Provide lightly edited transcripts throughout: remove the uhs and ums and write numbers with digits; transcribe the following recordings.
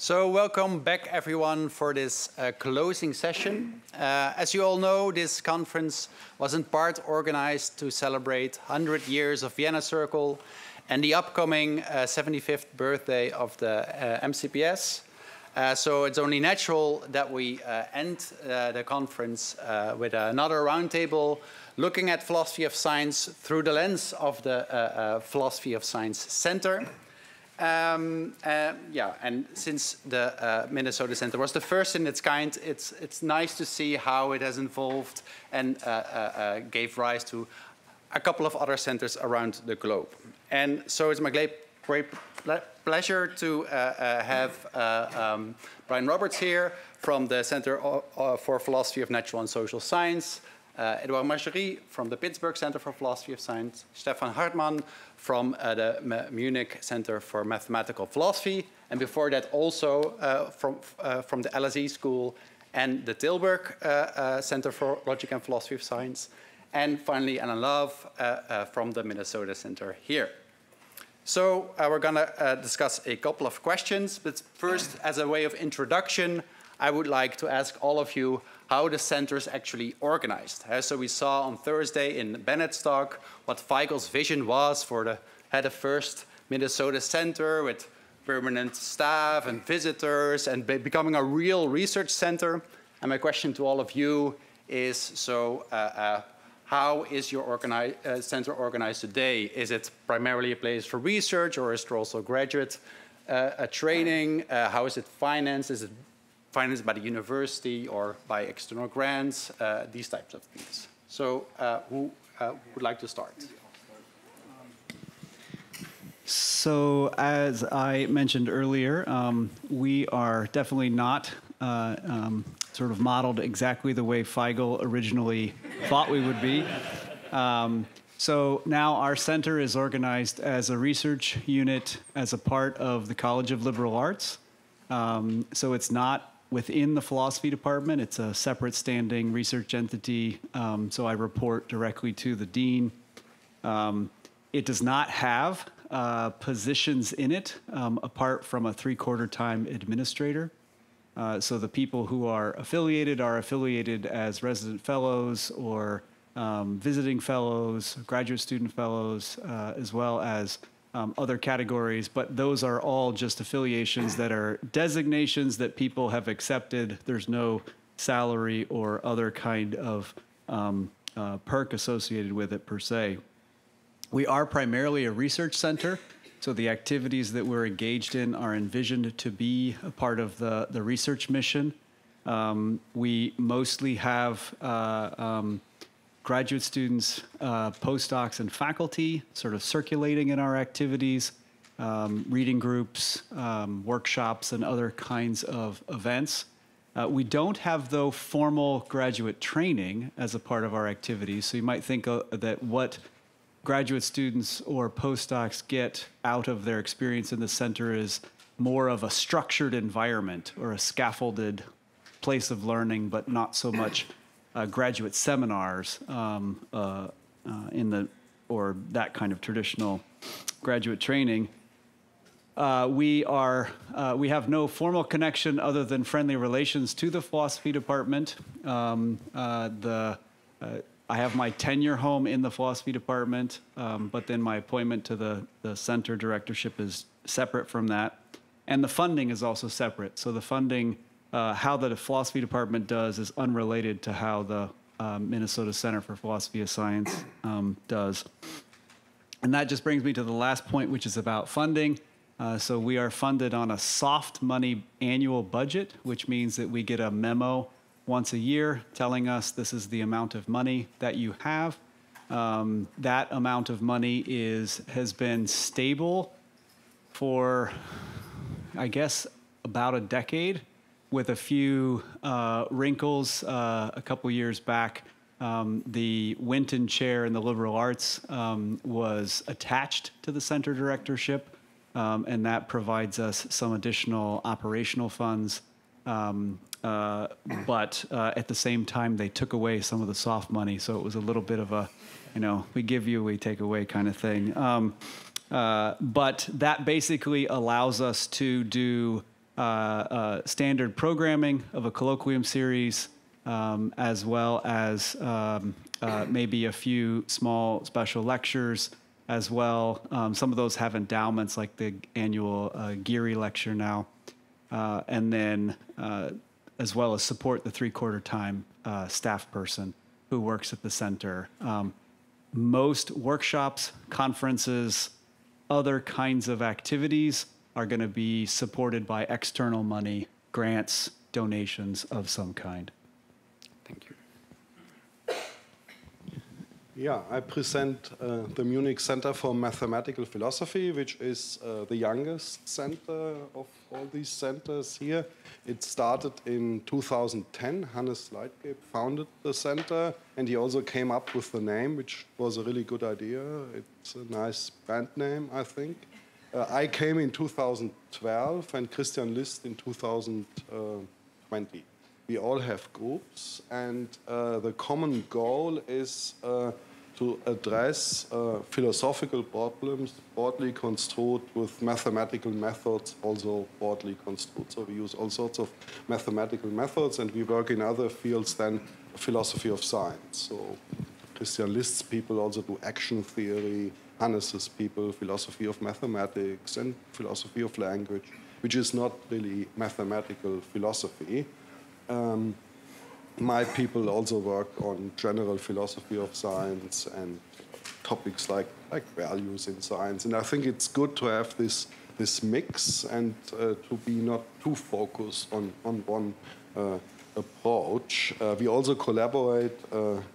So welcome back everyone for this closing session. As you all know, this conference was in part organized to celebrate 100 years of Vienna Circle and the upcoming 75th birthday of the MCPS. So it's only natural that we end the conference with another roundtable looking at philosophy of science through the lens of the Philosophy of Science Center. And since the Minnesota Center was the first in its kind, it's nice to see how it has evolved and gave rise to a couple of other centers around the globe. And so it's my great pleasure to have Bryan Roberts here from the Center for Philosophy of Natural and Social Science, Edouard Machery from the Pittsburgh Center for Philosophy of Science, Stephan Hartmann from the Munich Center for Mathematical Philosophy, and before that also from the LSE School and the Tilburg Center for Logic and Philosophy of Science, and finally Alan Love from the Minnesota Center here. So we're going to discuss a couple of questions, but first, as a way of introduction, I would like to ask all of you how the center is actually organized. So we saw on Thursday in Bennett's talk what Weigel's vision was for the first Minnesota Center with permanent staff and visitors and becoming a real research center. And my question to all of you is, so how is your center organized today? Is it primarily a place for research, or is there also graduate training? How is it financed? Is it financed by the university or by external grants? These types of things. So who would like to start? So as I mentioned earlier, we are definitely not sort of modeled exactly the way Weigel originally thought we would be. So now our center is organized as a research unit as a part of the College of Liberal Arts. So it's not within the philosophy department. It's a separate standing research entity. So I report directly to the dean. It does not have positions in it apart from a 3/4 time administrator. So the people who are affiliated as resident fellows or visiting fellows, graduate student fellows, as well as other categories, but those are all just affiliations that are designations that people have accepted. There's no salary or other kind of perk associated with it per se. We are primarily a research center, so the activities that we're engaged in are envisioned to be a part of the research mission. We mostly have graduate students, postdocs, and faculty sort of circulating in our activities, reading groups, workshops, and other kinds of events. We don't have, though, formal graduate training as a part of our activities, so you might think that what graduate students or postdocs get out of their experience in the center is more of a structured environment or a scaffolded place of learning, but not so much graduate seminars or that kind of traditional graduate training. We have no formal connection other than friendly relations to the philosophy department. I have my tenure home in the philosophy department, but then my appointment to the center directorship is separate from that. And the funding is also separate. So the funding, how the philosophy department does is unrelated to how the Minnesota Center for Philosophy of Science does. And that just brings me to the last point, which is about funding. So we are funded on a soft money annual budget, which means that we get a memo once a year telling us this is the amount of money that you have. That amount of money has been stable for, I guess, about a decade, with a few wrinkles. A couple years back, the Winton Chair in the Liberal Arts was attached to the center directorship, and that provides us some additional operational funds. But at the same time, they took away some of the soft money, so it was a little bit of a, we give you, we take away kind of thing. But that basically allows us to do standard programming of a colloquium series, as well as maybe a few small special lectures as well. Some of those have endowments, like the annual Geary lecture now, and then as well as support the 3/4 time staff person who works at the center. Most workshops, conferences, other kinds of activities are going to be supported by external money, grants, donations of some kind. Thank you. Yeah, I present the Munich Center for Mathematical Philosophy, which is the youngest center of all these centers here. It started in 2010. Hannes Leitgeb founded the center, and he also came up with the name, which was a really good idea. It's a nice brand name, I think. I came in 2012, and Christian List in 2020. We all have groups, and the common goal is to address philosophical problems broadly construed with mathematical methods, also broadly construed. So we use all sorts of mathematical methods, and we work in other fields than philosophy of science. So Christian List's people also do action theory, Hannes's people, philosophy of mathematics, and philosophy of language, which is not really mathematical philosophy. My people also work on general philosophy of science and topics like values in science. And I think it's good to have this mix and to be not too focused on one approach. We also collaborate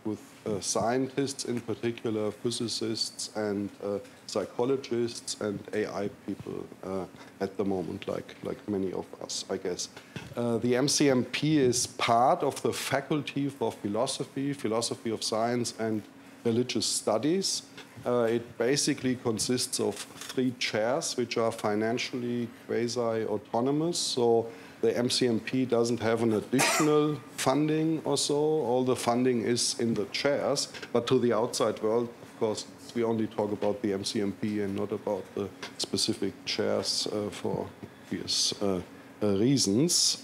with scientists, in particular physicists and psychologists and AI people at the moment, like many of us, I guess. The MCMP is part of the Faculty for Philosophy, Philosophy of Science, and Religious Studies. It basically consists of 3 chairs, which are financially quasi-autonomous. So the MCMP doesn't have an additional funding or so. All the funding is in the chairs. But to the outside world, of course, we only talk about the MCMP and not about the specific chairs for obvious reasons.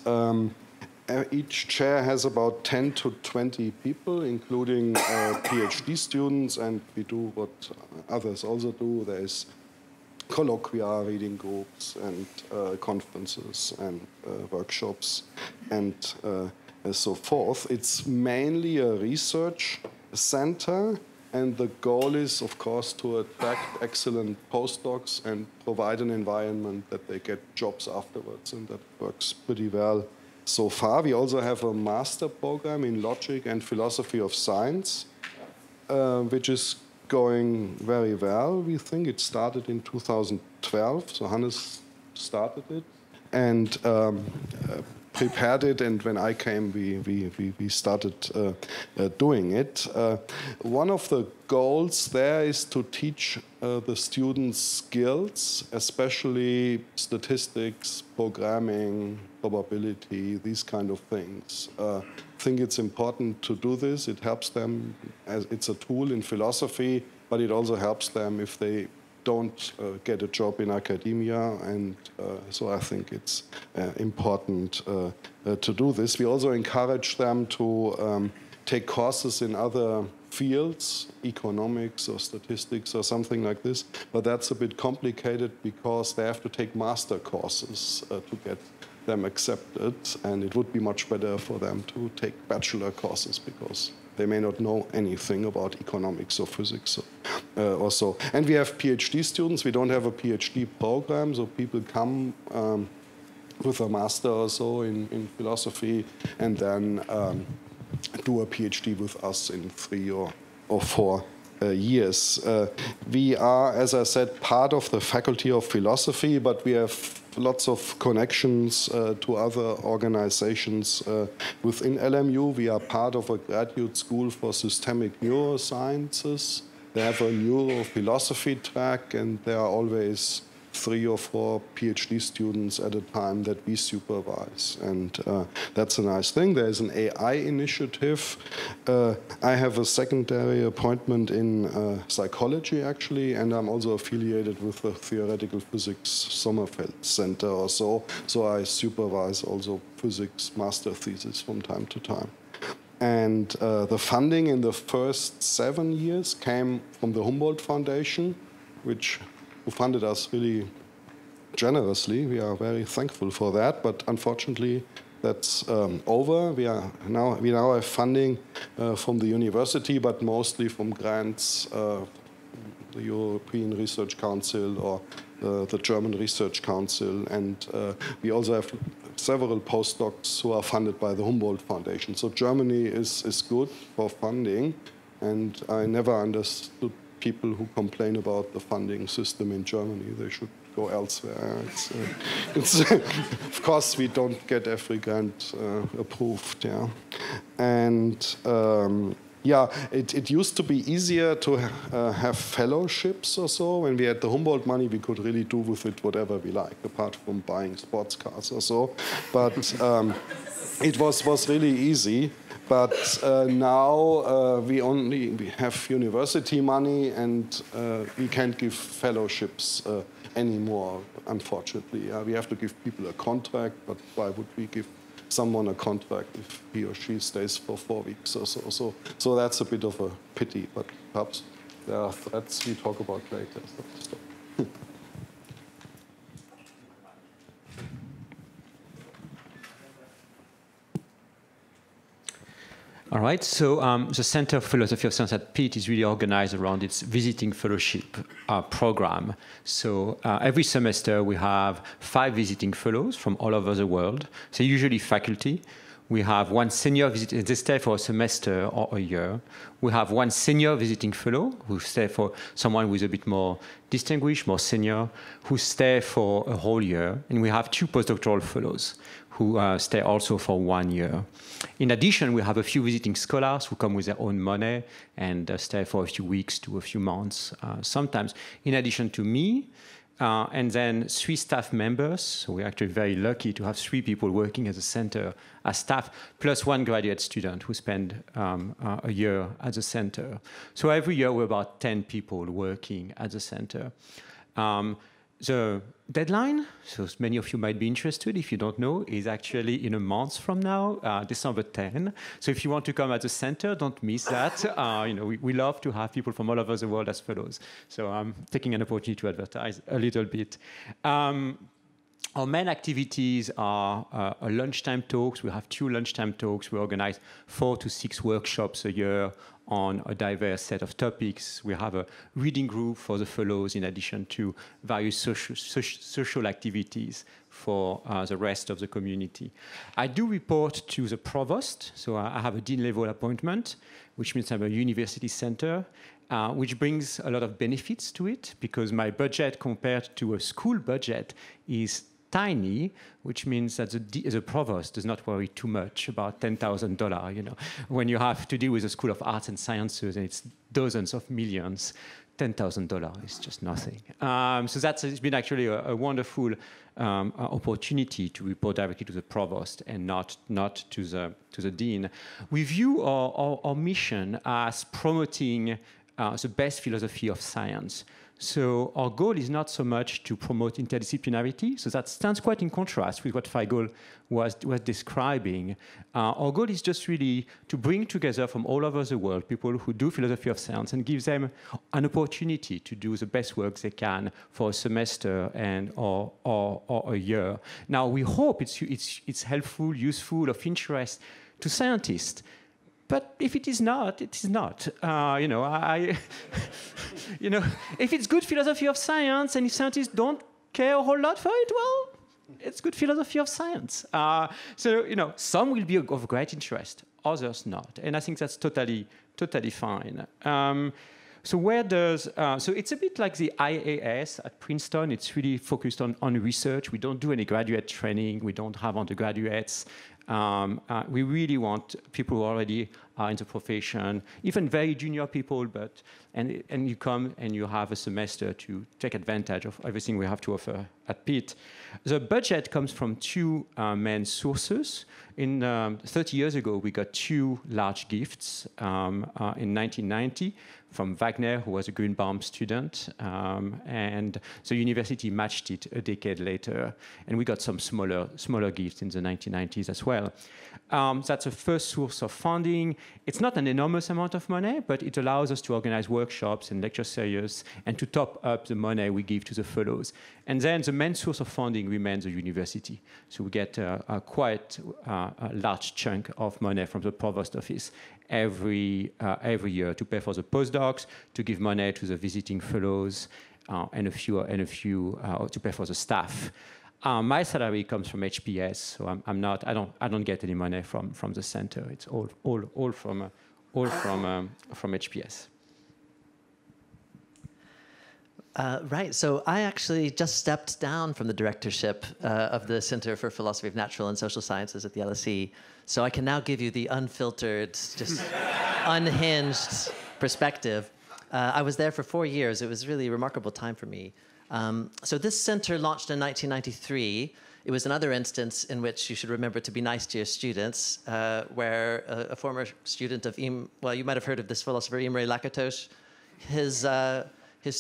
Each chair has about 10 to 20 people, including PhD students, and we do what others also do. There is colloquia, reading groups, and conferences, and workshops, and so forth. It's mainly a research center, and the goal is, of course, to attract excellent postdocs and provide an environment that they get jobs afterwards, and that works pretty well so far. We also have a master program in logic and philosophy of science, which is going very well. We think it started in 2012, so Hannes started it and prepared it, and when I came, we started doing it. One of the goals there is to teach the students skills, especially statistics, programming, probability, these kind of things. I think it's important to do this. It helps them, as it's a tool in philosophy, but it also helps them if they don't get a job in academia, and so I think it's important to do this. We also encourage them to take courses in other fields, economics or statistics or something like this, but that's a bit complicated because they have to take master courses to get them accepted, and it would be much better for them to take bachelor courses because they may not know anything about economics or physics or so. And we have PhD students. We don't have a PhD program, so people come with a master or so in philosophy and then do a PhD with us in 3 or 4 years. We are, as I said, part of the Faculty of Philosophy, but we have lots of connections to other organizations within LMU. We are part of a graduate school for systemic neurosciences. They have a neurophilosophy track, and there are always 3 or 4 PhD students at a time that we supervise. And that's a nice thing. There's an AI initiative. I have a secondary appointment in psychology, actually, and I'm also affiliated with the Theoretical Physics Sommerfeld Center or so. So I supervise also physics master thesis from time to time. And the funding in the first 7 years came from the Humboldt Foundation, who funded us really generously. We are very thankful for that, but unfortunately that's over. We now have funding from the university, but mostly from grants, the European Research Council or the German Research Council, and we also have several postdocs who are funded by the Humboldt Foundation. So Germany is good for funding, and I never understood people who complain about the funding system in Germany. They should go elsewhere. Of course, we don't get every grant approved. Yeah, and yeah, it used to be easier to have fellowships or so. When we had the Humboldt money, we could really do with it whatever we like, apart from buying sports cars or so. But it was really easy. But now we have university money, and we can't give fellowships anymore, unfortunately. We have to give people a contract, but why would we give someone a contract if he or she stays for 4 weeks or so? So that's a bit of a pity, but perhaps there are threats we talk about later. So. All right, so the Center of Philosophy of Science at Pitt is really organized around its visiting fellowship program. So every semester we have 5 visiting fellows from all over the world, so usually faculty. We have 1 senior visiting, they stay for a semester or a year. We have 1 senior visiting fellow who stay for someone who is a bit more distinguished, more senior, who stay for a whole year. And we have 2 postdoctoral fellows who stay also for 1 year. In addition, we have a few visiting scholars who come with their own money and stay for a few weeks to a few months, sometimes. In addition to me, and then 3 staff members. So we're actually very lucky to have 3 people working at the center as staff, plus 1 graduate student who spend a year at the center. So every year we're about 10 people working at the center. The deadline, so many of you might be interested, if you don't know, is actually in a month from now, December 10. So if you want to come at the center, don't miss that. We love to have people from all over the world as fellows. So I'm taking an opportunity to advertise a little bit. Our main activities are lunchtime talks. We have 2 lunchtime talks. We organize 4 to 6 workshops a year on a diverse set of topics. We have a reading group for the fellows in addition to various social activities for the rest of the community. I do report to the provost, so I have a dean-level appointment, which means I'm a university center, which brings a lot of benefits to it because my budget compared to a school budget is tiny, which means that the provost does not worry too much about $10,000. When you have to deal with a School of Arts and Sciences and it's dozens of millions, $10,000 is just nothing. So it's been actually a wonderful opportunity to report directly to the provost and not to the dean. We view our mission as promoting the best philosophy of science. So our goal is not so much to promote interdisciplinarity. So that stands quite in contrast with what Feigl was describing. Our goal is just really to bring together from all over the world people who do philosophy of science and give them an opportunity to do the best work they can for a semester or a year. Now, we hope it's helpful, useful, of interest to scientists. But if it is not, it is not. If it's good philosophy of science and if scientists don't care a whole lot for it, well, it's good philosophy of science. Some will be of great interest, others not. And I think that's totally fine. So it's a bit like the IAS at Princeton. It's really focused on research. We don't do any graduate training. We don't have undergraduates. We really want people who already are in the profession, even very junior people, and you come and you have a semester to take advantage of everything we have to offer at Pitt. The budget comes from two main sources. 30 years ago, we got two large gifts in 1990 from Wagner, who was a Greenbaum student, and the university matched it a decade later, and we got some smaller gifts in the 1990s as well. That's the first source of funding. It's not an enormous amount of money, but it allows us to organize workshops and lecture series and to top up the money we give to the fellows. And then the main source of funding remains the university. So we get quite a large chunk of money from the provost office every year to pay for the postdocs, to give money to the visiting fellows, and a few to pay for the staff. My salary comes from HPS, so I don't get any money from the center. It's all from HPS. Right, so I actually just stepped down from the directorship of the Center for Philosophy of Natural and Social Sciences at the LSE. So I can now give you the unfiltered, just unhinged perspective. I was there for 4 years. It was really a remarkable time for me. So this center launched in 1993. It was another instance in which you should remember to be nice to your students, where a former student of you might have heard of this philosopher, Imre Lakatos. His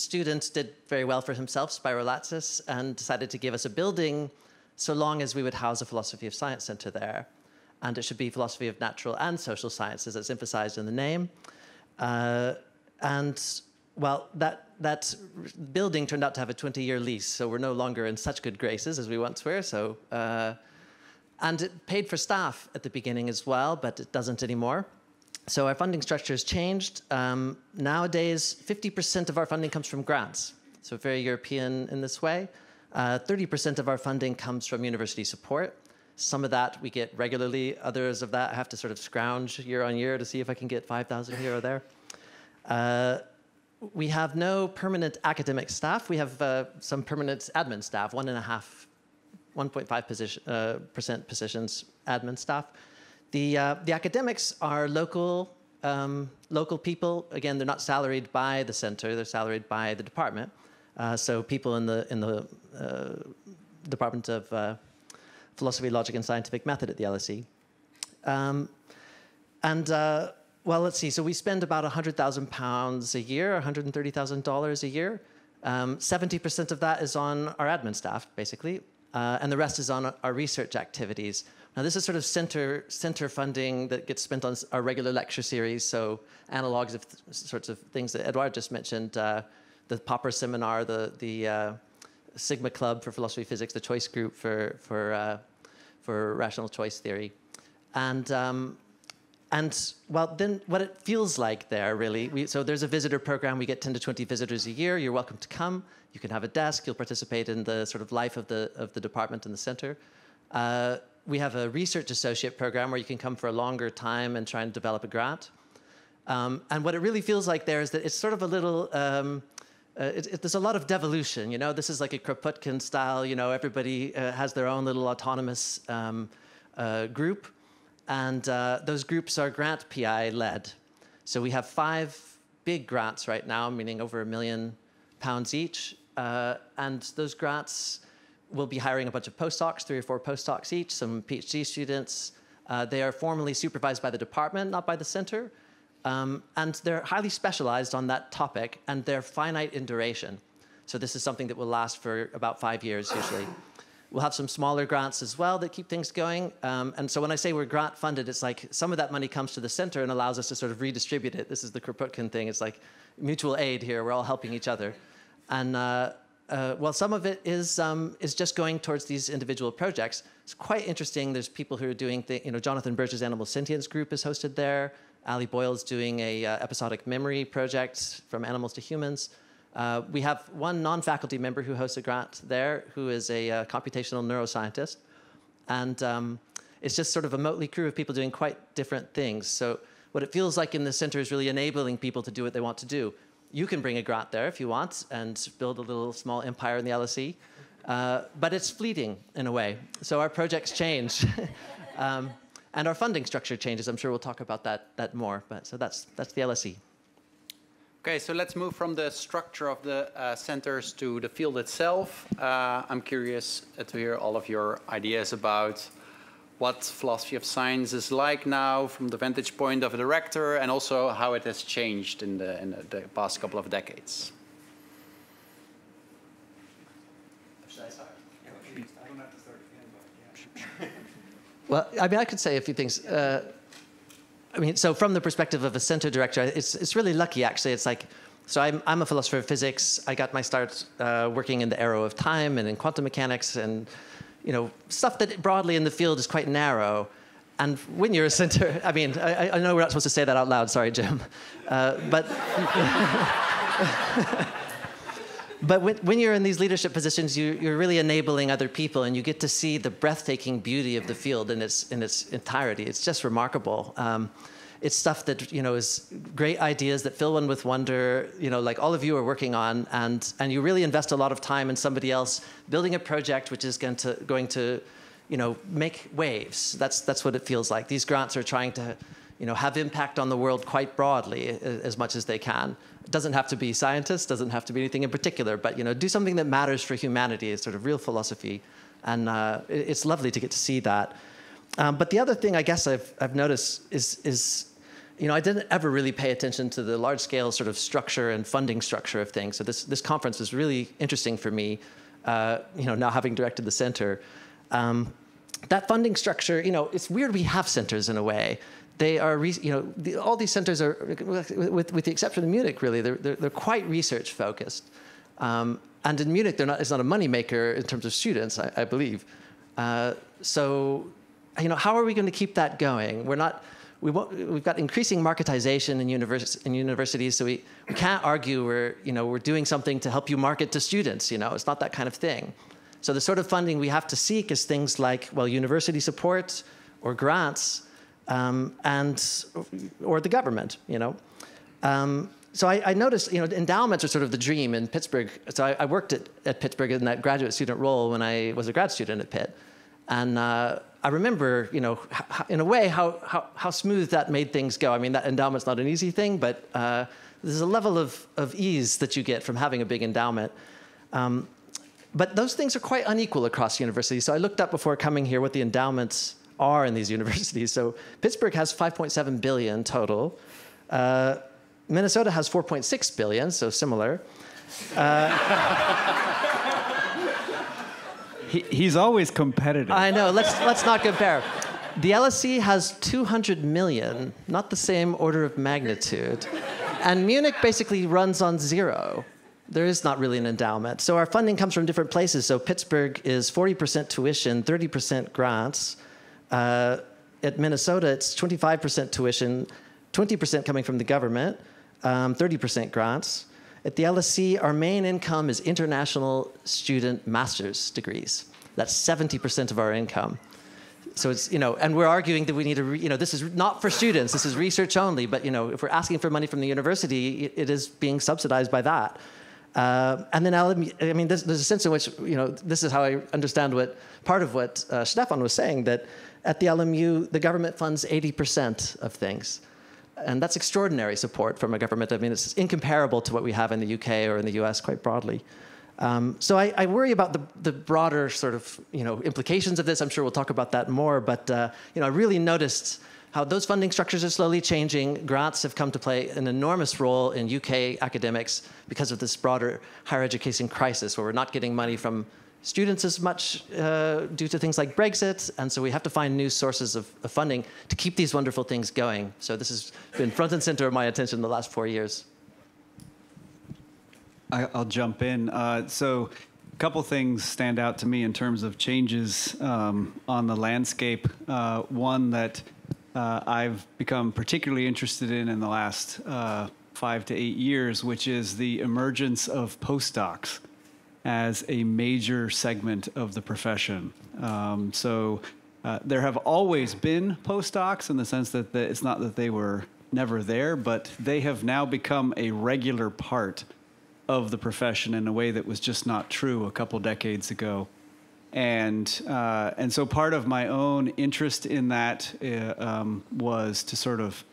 student did very well for himself, Spirolatzis, and decided to give us a building so long as we would house a philosophy of science center there. And it should be philosophy of natural and social sciences, as emphasized in the name. Well, that building turned out to have a 20-year lease, so we're no longer in such good graces as we once were. So, and it paid for staff at the beginning as well, but it doesn't anymore. So our funding structure has changed. Nowadays, 50% of our funding comes from grants, so very European in this way. 30% of our funding comes from university support. Some of that we get regularly. Others of that I have to sort of scrounge year on year to see if I can get 5,000 here or there. We have no permanent academic staff. We have some permanent admin staff, 1.5% positions admin staff. The academics are local people. Again, they're not salaried by the center. They're salaried by the department. So people in the Department of Philosophy, Logic, and Scientific Method at the LSE. Well, let's see. So we spend about £100,000 a year, $130,000 a year. 70% of that is on our admin staff, basically, and the rest is on our research activities. Now, this is sort of center funding that gets spent on our regular lecture series, so analogs of sorts of things that Edouard just mentioned, the Popper Seminar, the Sigma Club for Philosophy Physics, the Choice Group for Rational Choice Theory. And well, then what it feels like there, really, so there's a visitor program. We get 10 to 20 visitors a year. You're welcome to come. You can have a desk. You'll participate in the sort of life of the department and the center. We have a research associate program where you can come for a longer time and try and develop a grant. And what it really feels like there is that it's sort of a little, there's a lot of devolution. You know, this is like a Kropotkin style. You know, everybody has their own little autonomous group. And those groups are grant PI led. So we have 5 big grants right now, meaning over £1 million each. And those grants will be hiring a bunch of postdocs, 3 or 4 postdocs each, some PhD students. They are formally supervised by the department, not by the center. And they're highly specialized on that topic, and they're finite in duration. So this is something that will last for about 5 years usually. We'll have some smaller grants as well that keep things going. And so when I say we're grant funded, it's like some of that money comes to the center and allows us to sort of redistribute it. This is the Kropotkin thing. It's like mutual aid here. We're all helping each other. And well, some of it is just going towards these individual projects. It's quite interesting. There's people who are doing, Jonathan Birch's Animal Sentience group is hosted there. Ali Boyle's doing a episodic memory project from animals to humans. We have one non-faculty member who hosts a grant there, who is a computational neuroscientist. And it's just sort of a motley crew of people doing quite different things. So what it feels like in the center is really enabling people to do what they want to do. You can bring a grant there if you want and build a little small empire in the LSE. But it's fleeting in a way. So our projects change. And our funding structure changes. I'm sure we'll talk about that more. But so that's the LSE. Okay, so let's move from the structure of the centers to the field itself. I'm curious to hear all of your ideas about what philosophy of science is like now from the vantage point of a director, and also how it has changed in the past couple of decades. Should I start? I don't have to start again, but yeah. Well, I mean, I could say a few things. I mean, so from the perspective of a center director, it's really lucky, actually. It's like, so I'm a philosopher of physics. I got my start working in the arrow of time and in quantum mechanics and, you know, stuff that broadly in the field is quite narrow. And when you're a center, I mean, I know we're not supposed to say that out loud. Sorry, Jim. But when you're in these leadership positions, you're really enabling other people, and you get to see the breathtaking beauty of the field in its entirety. It's just remarkable. It's stuff that, you know, is great ideas that fill one with wonder, you know, like all of you are working on, and you really invest a lot of time in somebody else building a project which is going to, you know, make waves. That's what it feels like. These grants are trying to, you know, have impact on the world quite broadly as much as they can. It doesn't have to be scientists, doesn't have to be anything in particular, but, you know, do something that matters for humanity is sort of real philosophy. And it's lovely to get to see that. But the other thing I guess I've noticed is, you know, I didn't ever really pay attention to the large-scale sort of structure and funding structure of things. So this conference was really interesting for me, you know, now having directed the center. That funding structure, you know, it's weird we have centers in a way. They are, you know, all these centers are, with the exception of Munich, really, they're quite research focused. And in Munich, it's not a moneymaker in terms of students, I believe. So, you know, how are we going to keep that going? We've got increasing marketization in universities, so we can't argue we're doing something to help you market to students. You know, it's not that kind of thing. So the sort of funding we have to seek is things like, well, university support or grants. Or the government, you know. So I noticed, you know, endowments are sort of the dream in Pittsburgh. So I worked at Pittsburgh in that graduate student role when I was a grad student at Pitt. And I remember, you know, in a way, how smooth that made things go. I mean, that endowment's not an easy thing, but there's a level of ease that you get from having a big endowment. But those things are quite unequal across universities. So I looked up before coming here what the endowments are in these universities. So Pittsburgh has 5.7 billion total. Minnesota has 4.6 billion, so similar. He's always competitive. I know. Let's not compare. The LSE has 200 million, not the same order of magnitude. And Munich basically runs on zero. There is not really an endowment. So our funding comes from different places. So Pittsburgh is 40% tuition, 30% grants. At Minnesota, it's 25% tuition, 20% coming from the government, 30% grants. At the LSE, our main income is international student master's degrees. That's 70% of our income. So it's, you know, and we're arguing that we need to, you know, this is not for students, this is research only, but, you know, if we're asking for money from the university, it is being subsidized by that. And then, I mean, there's a sense in which, you know, this is how I understand part of what Stephan was saying, that at the LMU, the government funds 80% of things. And that's extraordinary support from a government. I mean, it's incomparable to what we have in the UK or in the US quite broadly. So I worry about the broader sort of, you know, implications of this. I'm sure we'll talk about that more. But, you know, I really noticed how those funding structures are slowly changing. Grants have come to play an enormous role in UK academics because of this broader higher education crisis, where we're not getting money from students as much due to things like Brexit. And so we have to find new sources of funding to keep these wonderful things going. So this has been front and center of my attention the last 4 years. I'll jump in. So a couple things stand out to me in terms of changes on the landscape. One that I've become particularly interested in the last 5 to 8 years, which is the emergence of postdocs as a major segment of the profession. So there have always been postdocs in the sense that it's not that they were never there, but they have now become a regular part of the profession in a way that was just not true a couple decades ago. And so part of my own interest in that was to sort of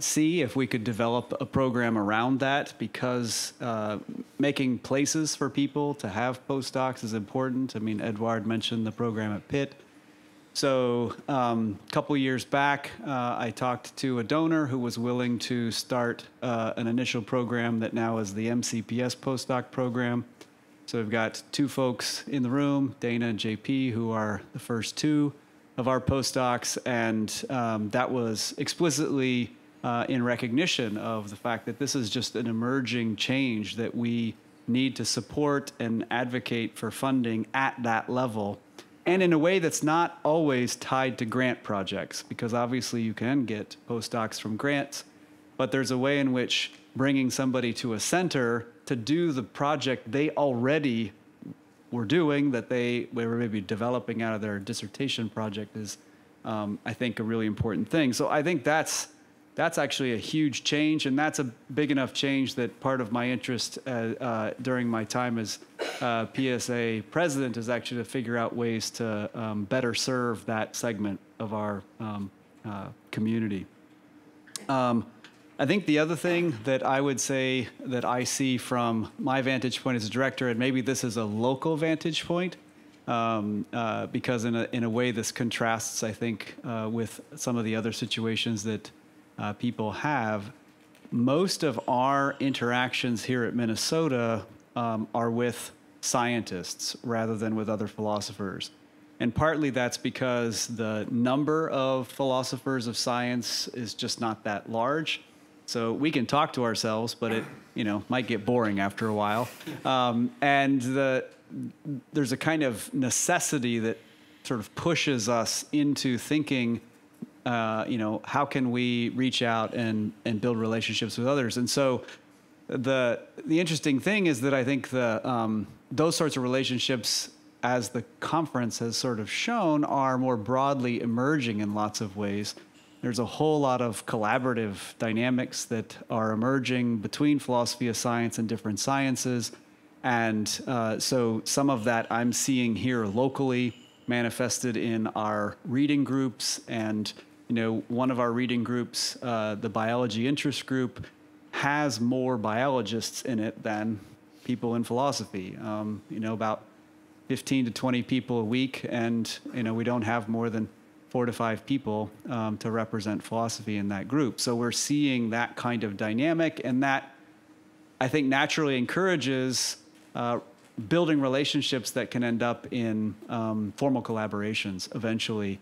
see if we could develop a program around that, because making places for people to have postdocs is important. I mean, Edouard mentioned the program at Pitt. So a couple years back, I talked to a donor who was willing to start an initial program that now is the MCPS postdoc program. So we've got two folks in the room, Dana and JP, who are the first two of our postdocs, and that was explicitly in recognition of the fact that this is just an emerging change that we need to support and advocate for funding at that level, and in a way that's not always tied to grant projects, because obviously you can get postdocs from grants, but there's a way in which bringing somebody to a center to do the project they already were doing, that they were maybe developing out of their dissertation project, is, I think, a really important thing. So I think that's actually a huge change, and that's a big enough change that part of my interest during my time as PSA president is actually to figure out ways to better serve that segment of our community. I think the other thing that I would say that I see from my vantage point as a director, and maybe this is a local vantage point, because in a way this contrasts, I think, with some of the other situations that people have. Most of our interactions here at Minnesota are with scientists rather than with other philosophers. And partly that's because the number of philosophers of science is just not that large. So we can talk to ourselves, but it, might get boring after a while. And there's a kind of necessity that sort of pushes us into thinking, how can we reach out and build relationships with others? And so the interesting thing is that I think those sorts of relationships, as the conference has sort of shown, are more broadly emerging in lots of ways. There's a whole lot of collaborative dynamics that are emerging between philosophy of science and different sciences. And so some of that I'm seeing here locally manifested in our reading groups. And, one of our reading groups, the biology interest group, has more biologists in it than people in philosophy. About 15 to 20 people a week. And, we don't have more than 4 to 5 people to represent philosophy in that group. So we're seeing that kind of dynamic, and that, I think, naturally encourages building relationships that can end up in formal collaborations eventually,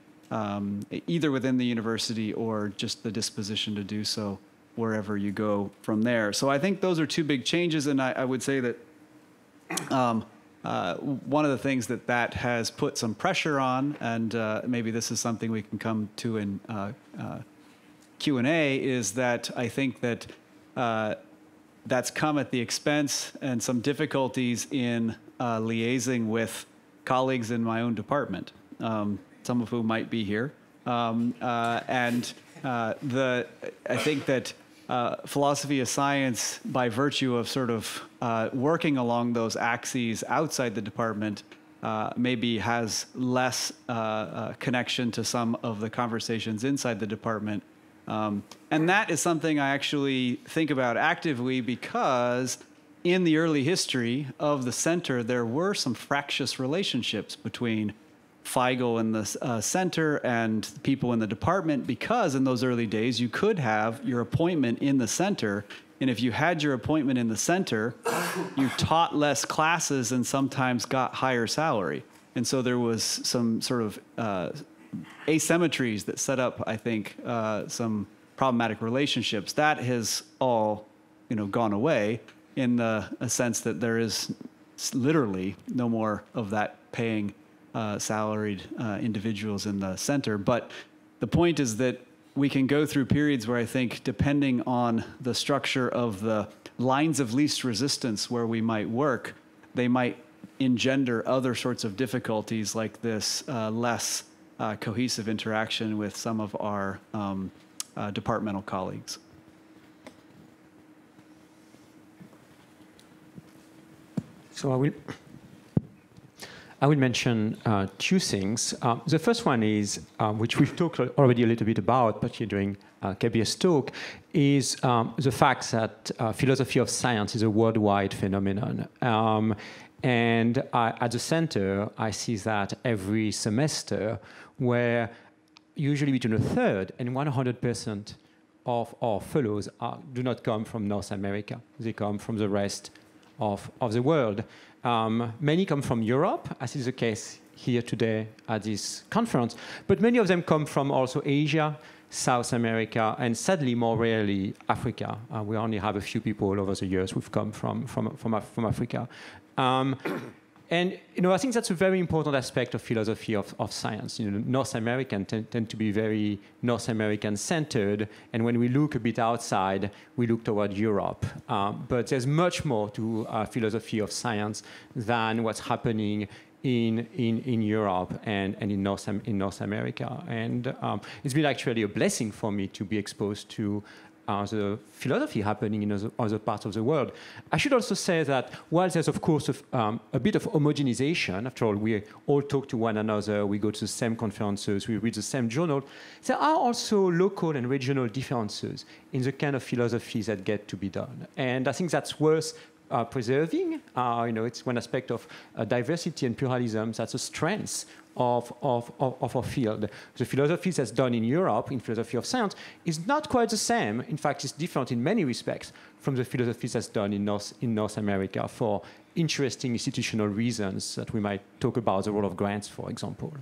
either within the university or just the disposition to do so wherever you go from there. So I think those are two big changes, and I would say that one of the things that has put some pressure on, and maybe this is something we can come to in Q&A, is that I think that that's come at the expense and some difficulties in liaising with colleagues in my own department, some of whom might be here. I think that philosophy of science, by virtue of sort of working along those axes outside the department, maybe has less connection to some of the conversations inside the department. And that is something I actually think about actively, because in the early history of the center, there were some fractious relationships between Feigl and the center and people in the department, because in those early days you could have your appointment in the center, and if you had your appointment in the center, you taught less classes and sometimes got higher salary. And so there was some sort of asymmetries that set up, I think, some problematic relationships. That has all, gone away in a sense that there is literally no more of that paying salaried individuals in the center. But the point is that we can go through periods where I think, depending on the structure of the lines of least resistance where we might work, they might engender other sorts of difficulties, like this less cohesive interaction with some of our departmental colleagues. So I will mention two things. The first one is, which we've talked already a little bit about, particularly during KBS talk, is the fact that philosophy of science is a worldwide phenomenon. And at the center, I see that every semester, where usually between a third and 100% of our fellows do not come from North America. They come from the rest of the world. Many come from Europe, as is the case here today at this conference, but many of them come from also Asia, South America, and sadly, more rarely, Africa. We only have a few people over the years who've come from Africa. And I think that's a very important aspect of philosophy of science. North Americans tend to be very North American-centered, and when we look a bit outside, we look toward Europe. But there's much more to philosophy of science than what's happening in Europe and in North America. And it's been actually a blessing for me to be exposed to the philosophy happening in other parts of the world. I should also say that while there's, of course, a bit of homogenization, after all, we all talk to one another, we go to the same conferences, we read the same journal, there are also local and regional differences in the kind of philosophies that get to be done. And I think that's worth preserving. It's one aspect of diversity and pluralism that's a strength of our field. The philosophy that's done in Europe, in philosophy of science, is not quite the same. In fact, it's different in many respects from the philosophy that's done in North America for interesting institutional reasons that we might talk about, the role of grants, for example.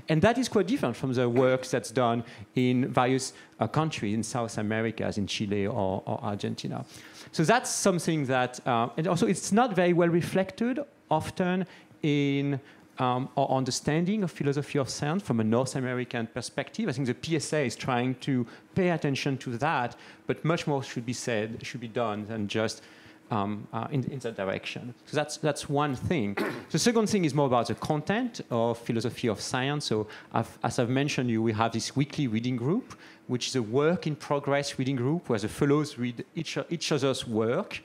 And that is quite different from the work that's done in various countries in South America, as in Chile or Argentina. So that's something that, and also it's not very well reflected often in our understanding of philosophy of science from a North American perspective. I think the PSA is trying to pay attention to that, but much more should be said, should be done than just in that direction. So that's one thing. The second thing is more about the content of philosophy of science. So as I've mentioned you, we have this weekly reading group, which is a work-in-progress reading group where the fellows read each other's work.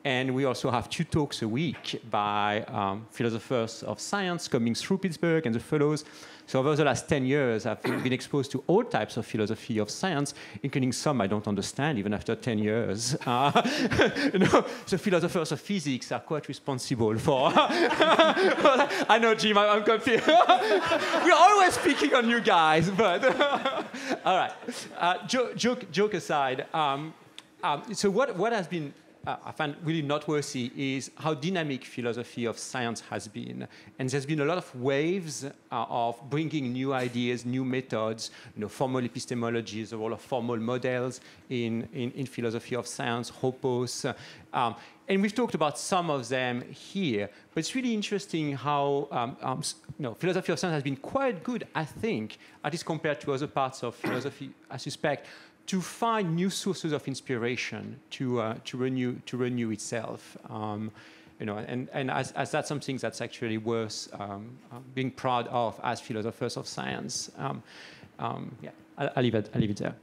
And we also have 2 talks a week by philosophers of science coming through Pittsburgh and the fellows. So over the last 10 years, I've been exposed to all types of philosophy of science, including some I don't understand even after 10 years. The philosophers of physics are quite responsible for... I know, Jim, I'm confused. We're always picking on you guys, but... all right. Joke aside, so what has been... I find really noteworthy is how dynamic philosophy of science has been. And there's been a lot of waves of bringing new ideas, new methods, formal epistemology, the role of formal models in philosophy of science, Hopos. And we've talked about some of them here. But it's really interesting how philosophy of science has been quite good, I think, at least compared to other parts of philosophy, I suspect, to find new sources of inspiration to renew itself, and as that's something that's actually worth being proud of as philosophers of science. Yeah, I'll leave it there.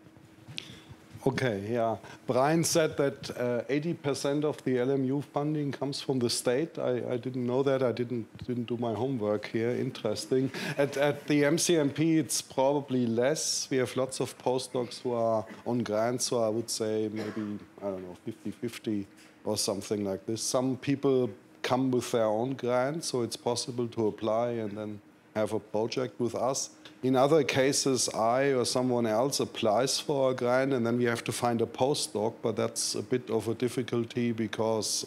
Okay, yeah. Bryan said that 80% of the LMU funding comes from the state. I didn't know that. I didn't do my homework here. Interesting. At the MCMP, it's probably less. We have lots of postdocs who are on grants, so I would say maybe, I don't know, 50-50 or something like this. Some people come with their own grant, so it's possible to apply and then have a project with us. In other cases, I or someone else applies for a grant, and then we have to find a postdoc, but that's a bit of a difficulty because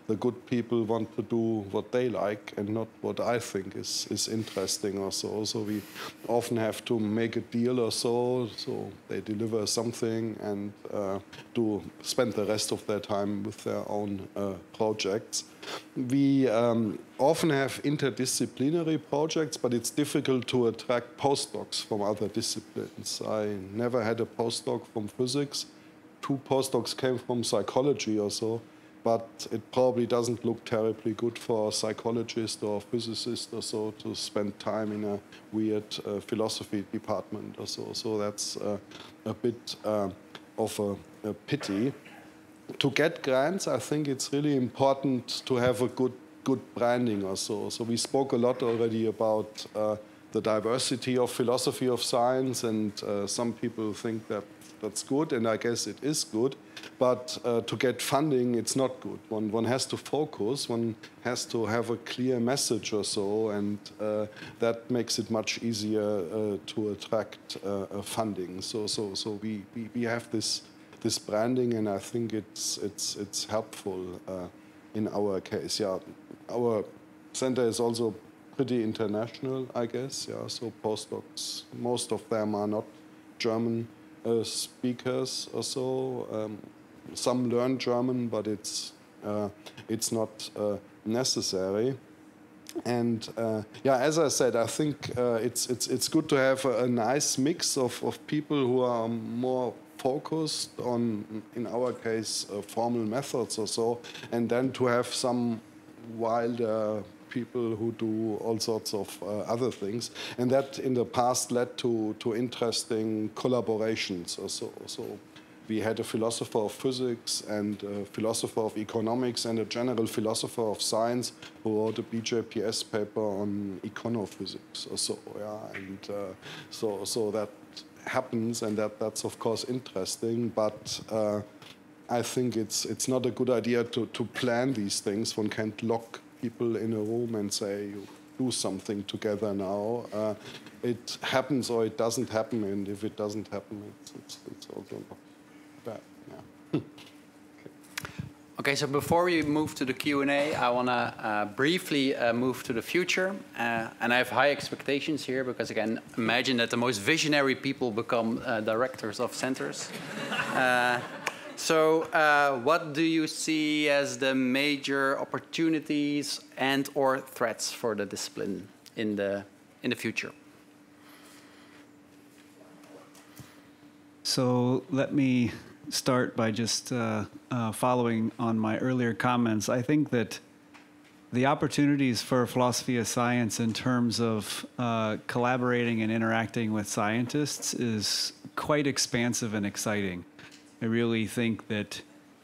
the good people want to do what they like and not what I think is interesting or so. So we often have to make a deal or so they deliver something and to spend the rest of their time with their own projects. We often have interdisciplinary projects, but it's difficult to attract postdocs from other disciplines. I never had a postdoc from physics. 2 postdocs came from psychology or so, but it probably doesn't look terribly good for a psychologist or a physicist or so to spend time in a weird philosophy department or so. So that's a bit of a pity. To get grants, I think it's really important to have a good good branding or so. So we spoke a lot already about the diversity of philosophy of science, and some people think that that's good, and I guess it is good. But to get funding, it's not good. One has to focus. One has to have a clear message or so, and that makes it much easier to attract funding. So we have this branding, and I think it's helpful in our case. Yeah, our center is also pretty international, I guess. Yeah, so postdocs, most of them are not German speakers or so. Some learn German, but it's not necessary. And yeah, as I said, I think it's good to have a nice mix of people who are more focused on, in our case, formal methods or so, and then to have some wilder people who do all sorts of other things, and that in the past led to interesting collaborations. So we had a philosopher of physics and a philosopher of economics and a general philosopher of science who wrote a BJPS paper on econophysics or so. Yeah, and so that happens, and that's of course interesting, but I think it's not a good idea to plan these things. One can't lock people in a room and say, you do something together now. It happens or it doesn't happen, and if it doesn't happen, it's also not bad. Yeah. Okay, so before we move to the Q&A, I want to briefly move to the future. And I have high expectations here because, again, imagine that the most visionary people become directors of centers. So what do you see as the major opportunities and or threats for the discipline in the future? So let me start by just following on my earlier comments. I think that the opportunities for philosophy of science in terms of collaborating and interacting with scientists is quite expansive and exciting. I really think that,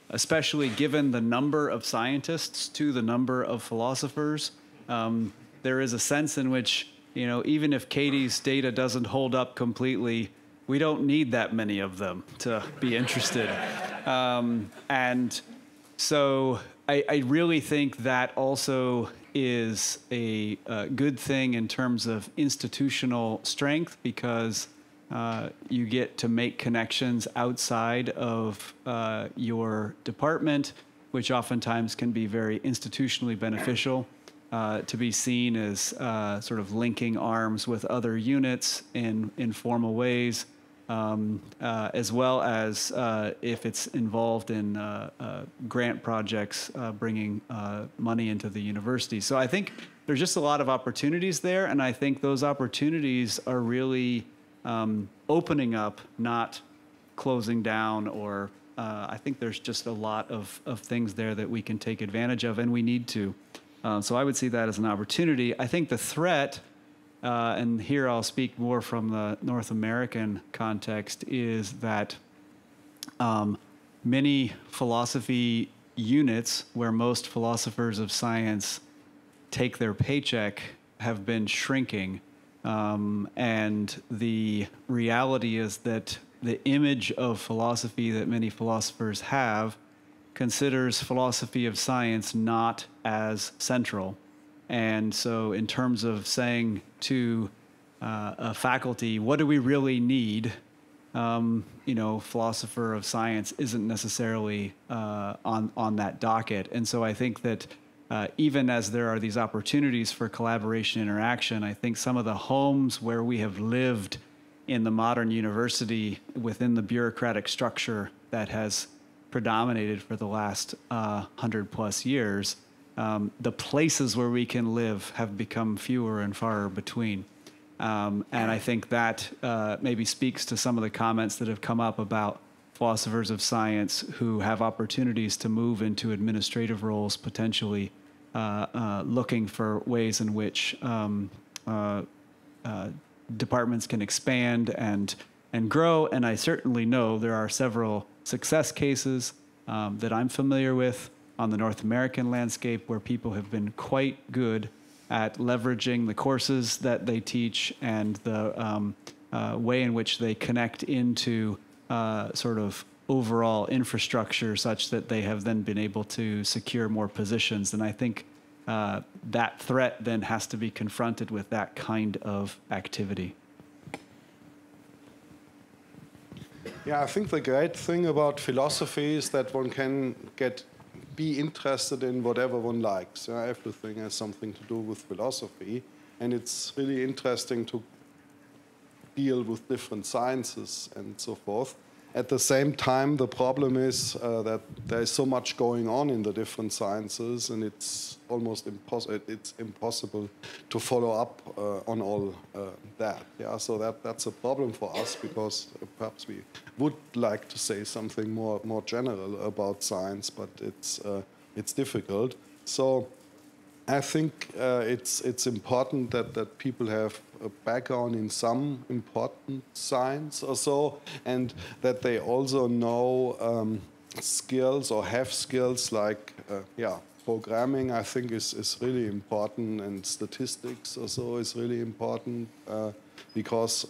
especially given the number of scientists to the number of philosophers, there is a sense in which, you know, even if Katie's data doesn't hold up completely, we don't need that many of them to be interested. And so I really think that also is a good thing in terms of institutional strength, because you get to make connections outside of your department, which oftentimes can be very institutionally beneficial, to be seen as sort of linking arms with other units in informal ways, as well as if it's involved in grant projects, bringing money into the university. So I think there's just a lot of opportunities there, and I think those opportunities are really opening up, not closing down, or I think there's just a lot of things there that we can take advantage of, and we need to. So I would see that as an opportunity. I think the threat, and here I'll speak more from the North American context, is that many philosophy units where most philosophers of science take their paycheck have been shrinking. And the reality is that the image of philosophy that many philosophers have considers philosophy of science not as central. And so in terms of saying to a faculty, what do we really need? You know, philosopher of science isn't necessarily on that docket. And so I think that even as there are these opportunities for collaboration and interaction, I think some of the homes where we have lived in the modern university within the bureaucratic structure that has predominated for the last 100+ years, the places where we can live have become fewer and far between. And I think that maybe speaks to some of the comments that have come up about philosophers of science who have opportunities to move into administrative roles, potentially looking for ways in which departments can expand and grow. And I certainly know there are several success cases that I'm familiar with on the North American landscape, where people have been quite good at leveraging the courses that they teach and the way in which they connect into sort of overall infrastructure such that they have then been able to secure more positions. And I think that threat then has to be confronted with that kind of activity. Yeah, I think the great thing about philosophy is that one can be interested in whatever one likes. Everything has something to do with philosophy, and it's really interesting to deal with different sciences and so forth. At the same time, the problem is that there is so much going on in the different sciences, and it's almost impossible to follow up on all that. Yeah, so that's a problem for us, because perhaps we would like to say something more general about science, but it's difficult. So I think it's important that people have a background in some important science or so, and that they also know skills or have skills like programming. I think is really important, and statistics also is really important because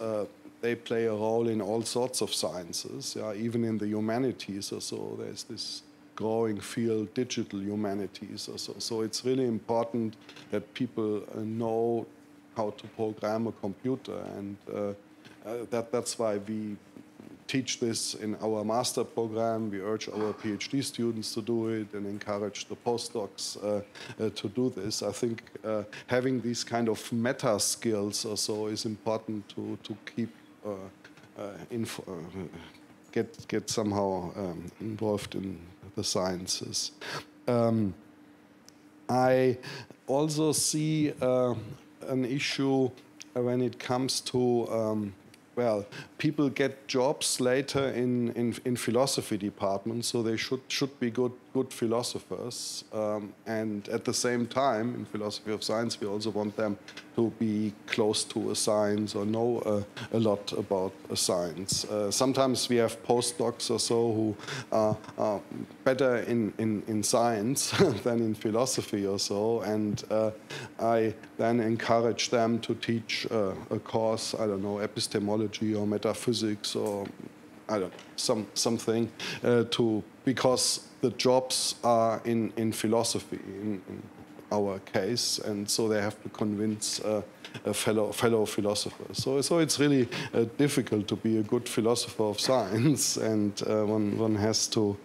they play a role in all sorts of sciences. Even in the humanities or so, there's this growing field, digital humanities or so. So it's really important that people know how to program a computer, and that's why we teach this in our master program. We urge our PhD students to do it and encourage the postdocs to do this. I think having these kind of meta skills or so is important to keep get somehow involved in the sciences. I also see an issue when it comes to people get jobs later in philosophy departments, so they should be good philosophers. And at the same time, in philosophy of science, we also want them to be close to a science or know a lot about a science. Sometimes we have postdocs or so who are better in science than in philosophy or so, and I then encourage them to teach a course, I don't know, epistemology or metaphysics or I don't know, something because the jobs are in philosophy in our case, and so they have to convince a fellow philosophers. So it's really difficult to be a good philosopher of science, and one has to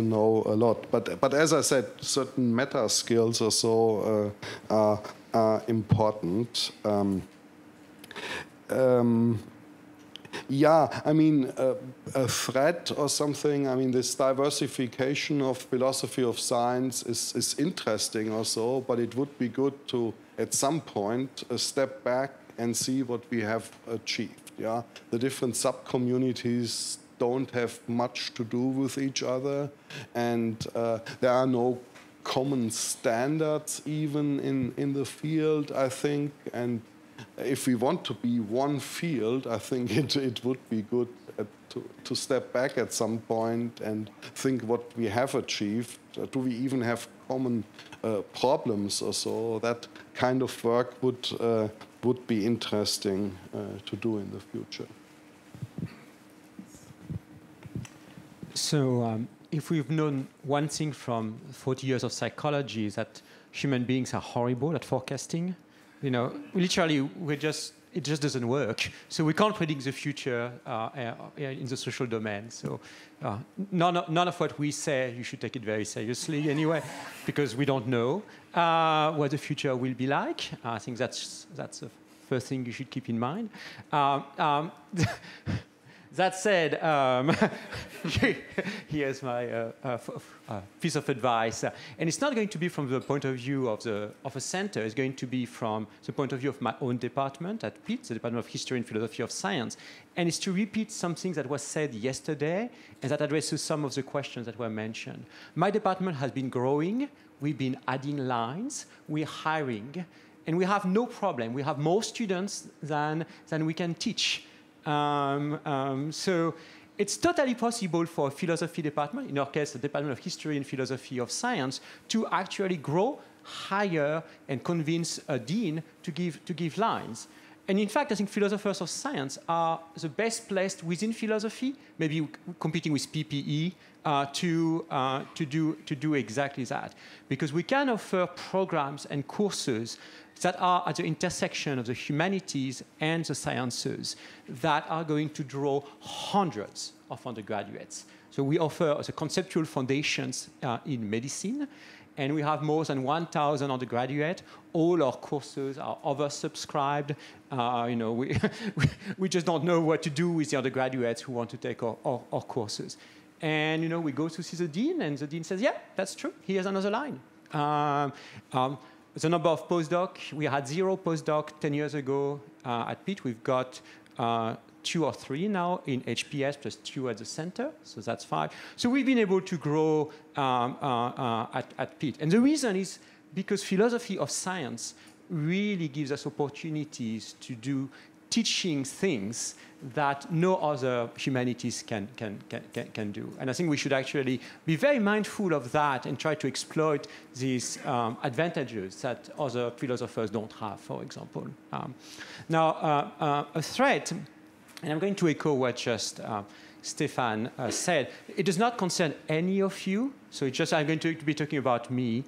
know a lot. But as I said, certain meta skills or so are important. I mean, a threat or something, I mean, this diversification of philosophy of science is interesting also, but it would be good to, at some point, step back and see what we have achieved. The different sub-communities don't have much to do with each other, and there are no common standards even in the field, I think, and if we want to be one field, I think it would be good to step back at some point and think what we have achieved. Do we even have common problems or so? That kind of work would be interesting to do in the future. So if we've known one thing from 40 years of psychology is that human beings are horrible at forecasting. Literally, it just doesn't work. So we can't predict the future in the social domain. So none of what we say, you should take it very seriously anyway, because we don't know what the future will be like. I think that's the first thing you should keep in mind. That said, here's my piece of advice. And it's not going to be from the point of view of a center. It's going to be from the point of view of my own department at Pitt, the Department of History and Philosophy of Science. And it's to repeat something that was said yesterday and that addresses some of the questions that were mentioned. My department has been growing. We've been adding lines. We're hiring. And we have no problem. We have more students than we can teach. So it's totally possible for a philosophy department, in our case, the Department of History and Philosophy of Science, to actually grow, hire, and convince a dean to give lines. And in fact, I think philosophers of science are the best placed within philosophy, maybe competing with PPE, to do exactly that. Because we can offer programs and courses that are at the intersection of the humanities and the sciences that are going to draw hundreds of undergraduates. So we offer the conceptual foundations in medicine, and we have more than 1,000 undergraduates. All our courses are oversubscribed. We just don't know what to do with the undergraduates who want to take our courses. And we go to see the dean, and the dean says, yeah, that's true. Here's another line. The number of postdocs, we had 0 postdocs 10 years ago at Pitt. We've got 2 or 3 now in HPS, plus 2 at the center, so that's 5. So we've been able to grow at Pitt. And the reason is because philosophy of science really gives us opportunities to do teaching things that no other humanities can do. And I think we should actually be very mindful of that and try to exploit these advantages that other philosophers don't have, for example. Now, a threat, and I'm going to echo what just Stephan said, it does not concern any of you, so it's just I'm going to be talking about me.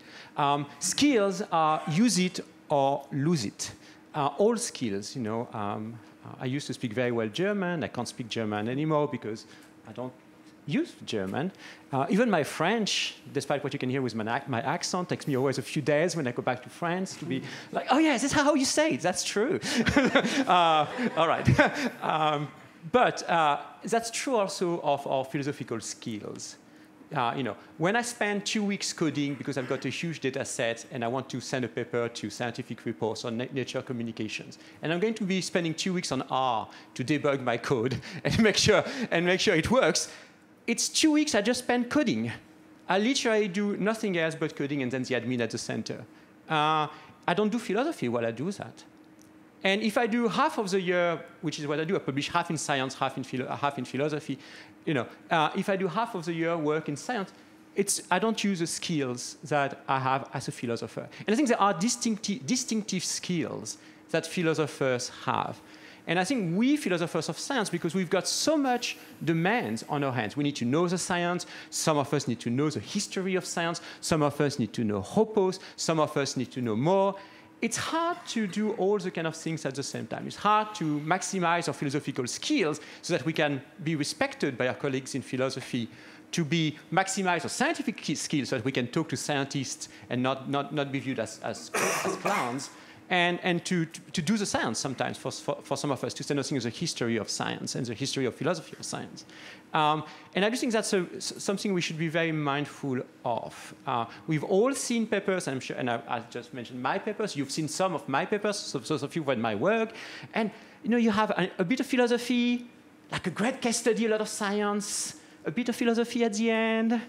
Skills are use it or lose it. All skills, I used to speak very well German. I can't speak German anymore because I don't use German. Even my French, despite what you can hear with my accent, takes me always a few days when I go back to France to be like, oh yes, that's how you say it. That's true. All right. But that's true also of our philosophical skills. When I spend 2 weeks coding because I've got a huge data set and I want to send a paper to Scientific Reports on Nature Communications, and I'm going to be spending 2 weeks on R to debug my code and make sure it works, it's 2 weeks I just spend coding. I literally do nothing else but coding and then the admin at the center. I don't do philosophy while I do that. And if I do half of the year, which is what I do, I publish half in science, half in philosophy. If I do half of the year work in science, I don't use the skills that I have as a philosopher. And I think there are distinctive skills that philosophers have. And I think we philosophers of science, because we've got so much demands on our hands, we need to know the science. Some of us need to know the history of science. Some of us need to know Hopos. Some of us need to know more. It's hard to do all the kind of things at the same time. It's hard to maximize our philosophical skills so that we can be respected by our colleagues in philosophy, to maximize our scientific skills so that we can talk to scientists and not be viewed as clowns, and to do the science sometimes for some of us, to say nothing of the history of science and the history of philosophy of science. And I do think that's something we should be very mindful of. We've all seen papers, I'm sure, and I just mentioned my papers. You've seen some of my papers, so those of you who read my work. And you have a bit of philosophy, like a great case study, a lot of science, a bit of philosophy at the end.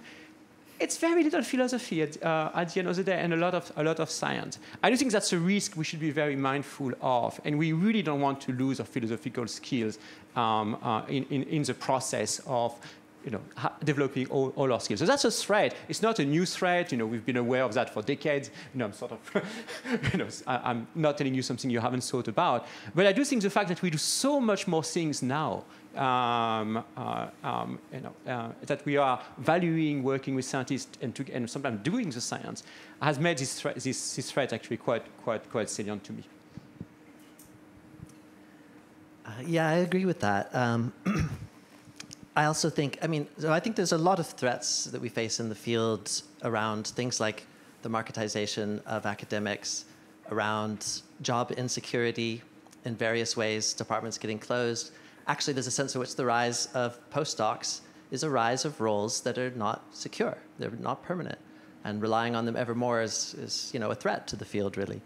It's very little philosophy at the end of the day, and a lot of science. I do think that's a risk we should be very mindful of, and we really don't want to lose our philosophical skills in the process of developing all our skills. So that's a threat. It's not a new threat. We've been aware of that for decades. I'm sort of, I'm not telling you something you haven't thought about. But I do think the fact that we do so much more things now, that we are valuing working with scientists and sometimes doing the science, has made this threat actually quite salient to me. Yeah, I agree with that. I also think, I think there's a lot of threats that we face in the field around things like the marketization of academics, around job insecurity in various ways, departments getting closed. Actually, there's a sense in which the rise of postdocs is a rise of roles that are not secure. They're not permanent. And relying on them ever more is a threat to the field, really.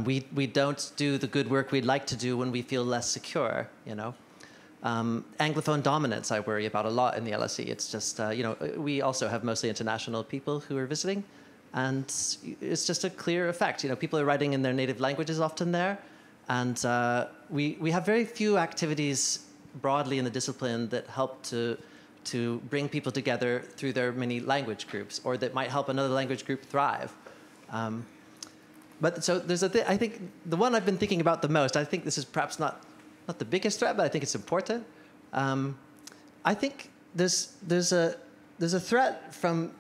We don't do the good work we'd like to do when we feel less secure, Anglophone dominance I worry about a lot in the LSE. It's just, we also have mostly international people who are visiting, and it's just a clear effect. People are writing in their native languages often there, and we have very few activities broadly in the discipline that help to bring people together through their many language groups, or that might help another language group thrive. But so there's I think the one I've been thinking about the most, I think this is perhaps not the biggest threat, but I think it's important. I think there's a threat from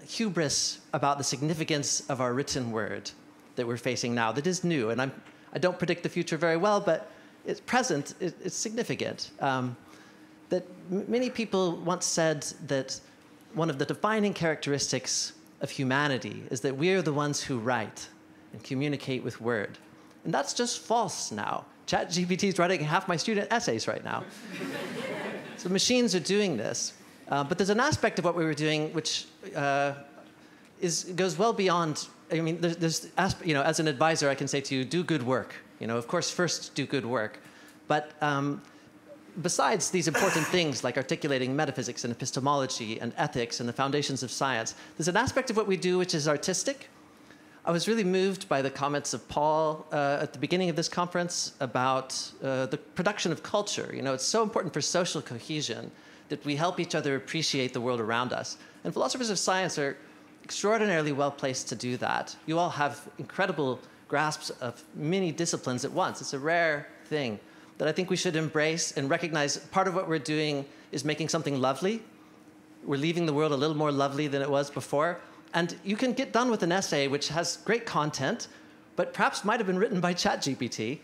hubris about the significance of our written word that we're facing now that is new. And I don't predict the future very well, but it's present, it's significant. That many people once said that one of the defining characteristics of humanity is that we're the ones who write and communicate with word. And that's just false now. ChatGPT is writing half my student essays right now. So machines are doing this. But there's an aspect of what we were doing which goes well beyond. I mean, as an advisor, I can say to you, do good work. Of course, first do good work. But besides these important things like articulating metaphysics and epistemology and ethics and the foundations of science, there's an aspect of what we do which is artistic. I was really moved by the comments of Paul at the beginning of this conference about the production of culture. It's so important for social cohesion that we help each other appreciate the world around us. And philosophers of science are extraordinarily well placed to do that. You all have incredible grasps of many disciplines at once. It's a rare thing that I think we should embrace and recognize. Part of what we're doing is making something lovely. We're leaving the world a little more lovely than it was before. And you can get done with an essay which has great content, but perhaps might have been written by ChatGPT.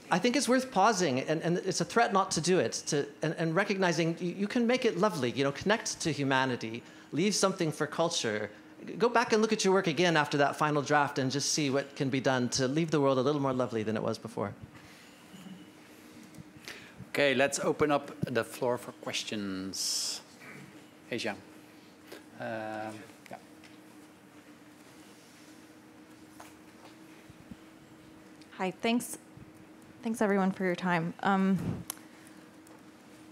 I think it's worth pausing, and it's a threat not to do it, and recognizing you can make it lovely, connect to humanity, leave something for culture. Go back and look at your work again after that final draft and just see what can be done to leave the world a little more lovely than it was before. Okay, let's open up the floor for questions. Asia. Yeah. Hi, thanks everyone for your time.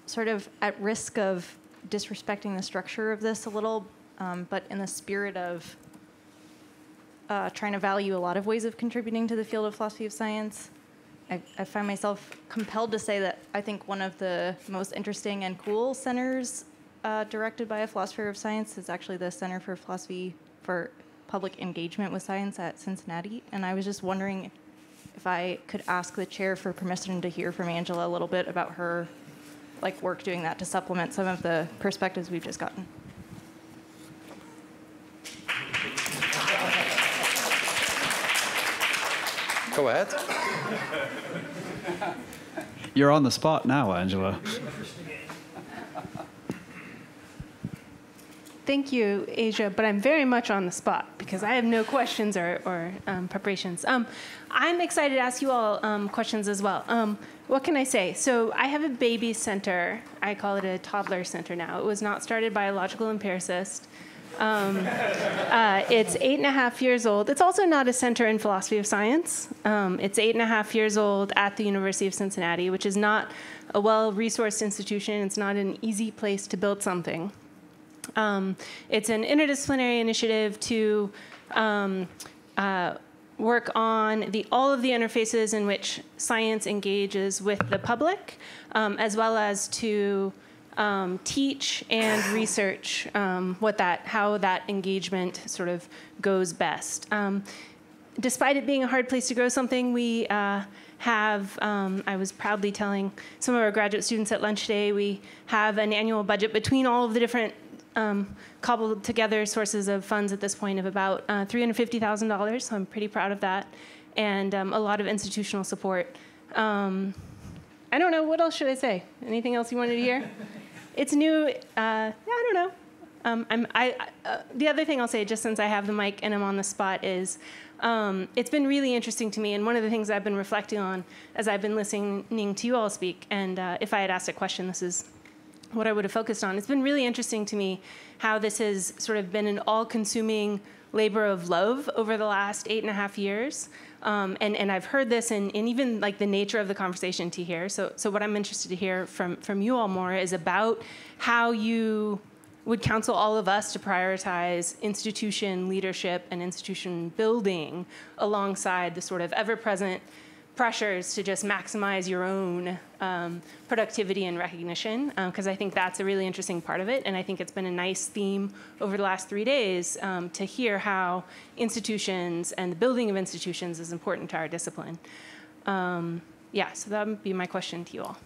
Sort of at risk of disrespecting the structure of this a little, but in the spirit of trying to value a lot of ways of contributing to the field of philosophy of science, I find myself compelled to say that I think one of the most interesting and cool centers directed by a philosopher of science is actually the Center for Philosophy for Public Engagement with Science at Cincinnati. And I was just wondering if I could ask the chair for permission to hear from Angela a little bit about her work doing that to supplement some of the perspectives we've just gotten. Go ahead. You're on the spot now, Angela. Thank you, Asia, but I'm very much on the spot because I have no questions or preparations. I'm excited to ask you all questions as well. What can I say? So I have a baby center. I call it a toddler center now. It was not started by a logical empiricist. It's 8.5 years old. It's also not a center in philosophy of science. It's 8.5 years old at the University of Cincinnati, which is not a well-resourced institution. It's not an easy place to build something. It's an interdisciplinary initiative to work on all of the interfaces in which science engages with the public, as well as to teach and research how that engagement sort of goes best. Despite it being a hard place to grow something, we have, I was proudly telling some of our graduate students at lunch today, we have an annual budget between all of the different cobbled together sources of funds at this point of about $350,000, so I'm pretty proud of that, and a lot of institutional support. I don't know, what else should I say? Anything else you wanted to hear? It's new, I don't know. The other thing I'll say, just since I have the mic and I'm on the spot, is it's been really interesting to me, and one of the things I've been reflecting on as I've been listening to you all speak, and if I had asked a question, this is what I would have focused on. It's been really interesting to me how this has sort of been an all-consuming labor of love over the last 8.5 years. And I've heard this in even the nature of the conversation to hear. So what I'm interested to hear from you all more is about how you would counsel all of us to prioritize institution leadership and institution building alongside the sort of ever-present pressures to just maximize your own productivity and recognition, because I think that's a really interesting part of it. And I think it's been a nice theme over the last 3 days to hear how institutions and the building of institutions is important to our discipline. Yeah, so that would be my question to you all.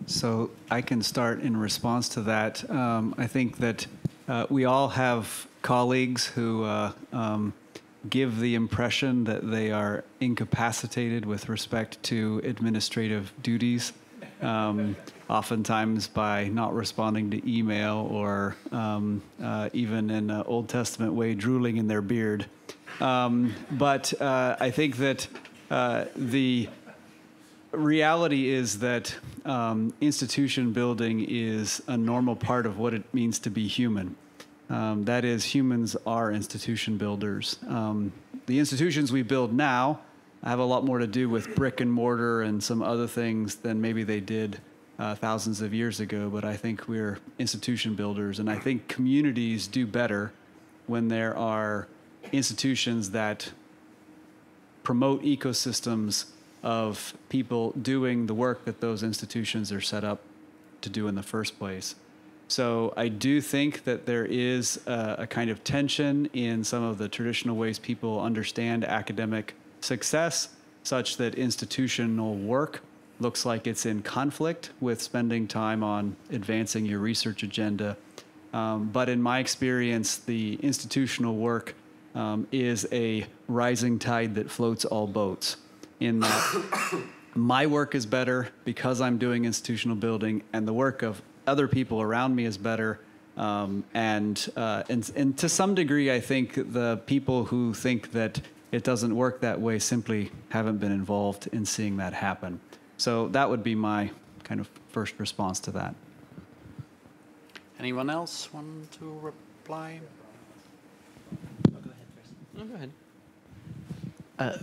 So I can start in response to that. I think that we all have colleagues who give the impression that they are incapacitated with respect to administrative duties, oftentimes by not responding to email or even in an Old Testament way, drooling in their beard. But I think that the reality is that institution building is a normal part of what it means to be human. That is, humans are institution builders. The institutions we build now have a lot more to do with brick and mortar and some other things than maybe they did thousands of years ago, but I think we're institution builders, and I think communities do better when there are institutions that promote ecosystems of people doing the work that those institutions are set up to do in the first place. So I do think that there is a kind of tension in some of the traditional ways people understand academic success, such that institutional work looks like it's in conflict with spending time on advancing your research agenda. But in my experience, the institutional work is a rising tide that floats all boats, in that my work is better because I'm doing institutional building, and the work of other people around me is better. And to some degree, I think the people who think that it doesn't work that way simply haven't been involved in seeing that happen. So that would be my kind of first response to that. Anyone else want to reply? Go ahead first. No, go ahead.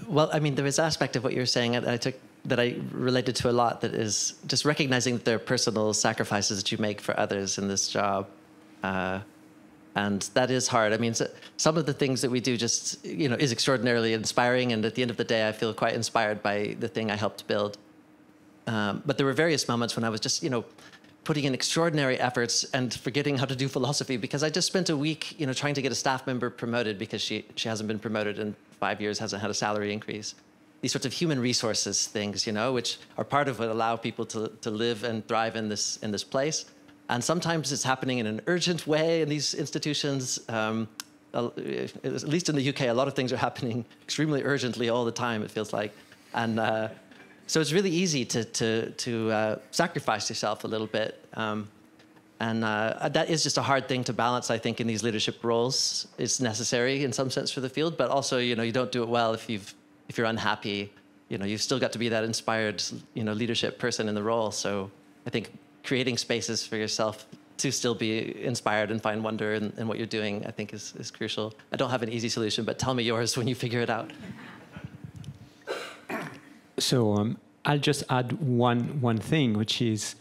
Well, I mean, there is an aspect of what you're saying that I related to a lot, that is just recognizing that there are personal sacrifices that you make for others in this job. And that is hard. I mean, some of the things that we do just, is extraordinarily inspiring. And at the end of the day, I feel quite inspired by the thing I helped build. But there were various moments when I was just, putting in extraordinary efforts and forgetting how to do philosophy, because I just spent a week, trying to get a staff member promoted because she hasn't been promoted in 5 years, hasn't had a salary increase. These sorts of human resources things, which are part of what allow people to live and thrive in this place. And sometimes it's happening in an urgent way in these institutions. At least in the UK, a lot of things are happening extremely urgently all the time, it feels like. And so it's really easy to sacrifice yourself a little bit. And that is just a hard thing to balance, I think, in these leadership roles. It's necessary in some sense for the field, but also, you don't do it well if you're unhappy. You've still got to be that inspired, leadership person in the role. So I think creating spaces for yourself to still be inspired and find wonder in what you're doing, I think is crucial. I don't have an easy solution, but tell me yours when you figure it out. So I'll just add one thing, which is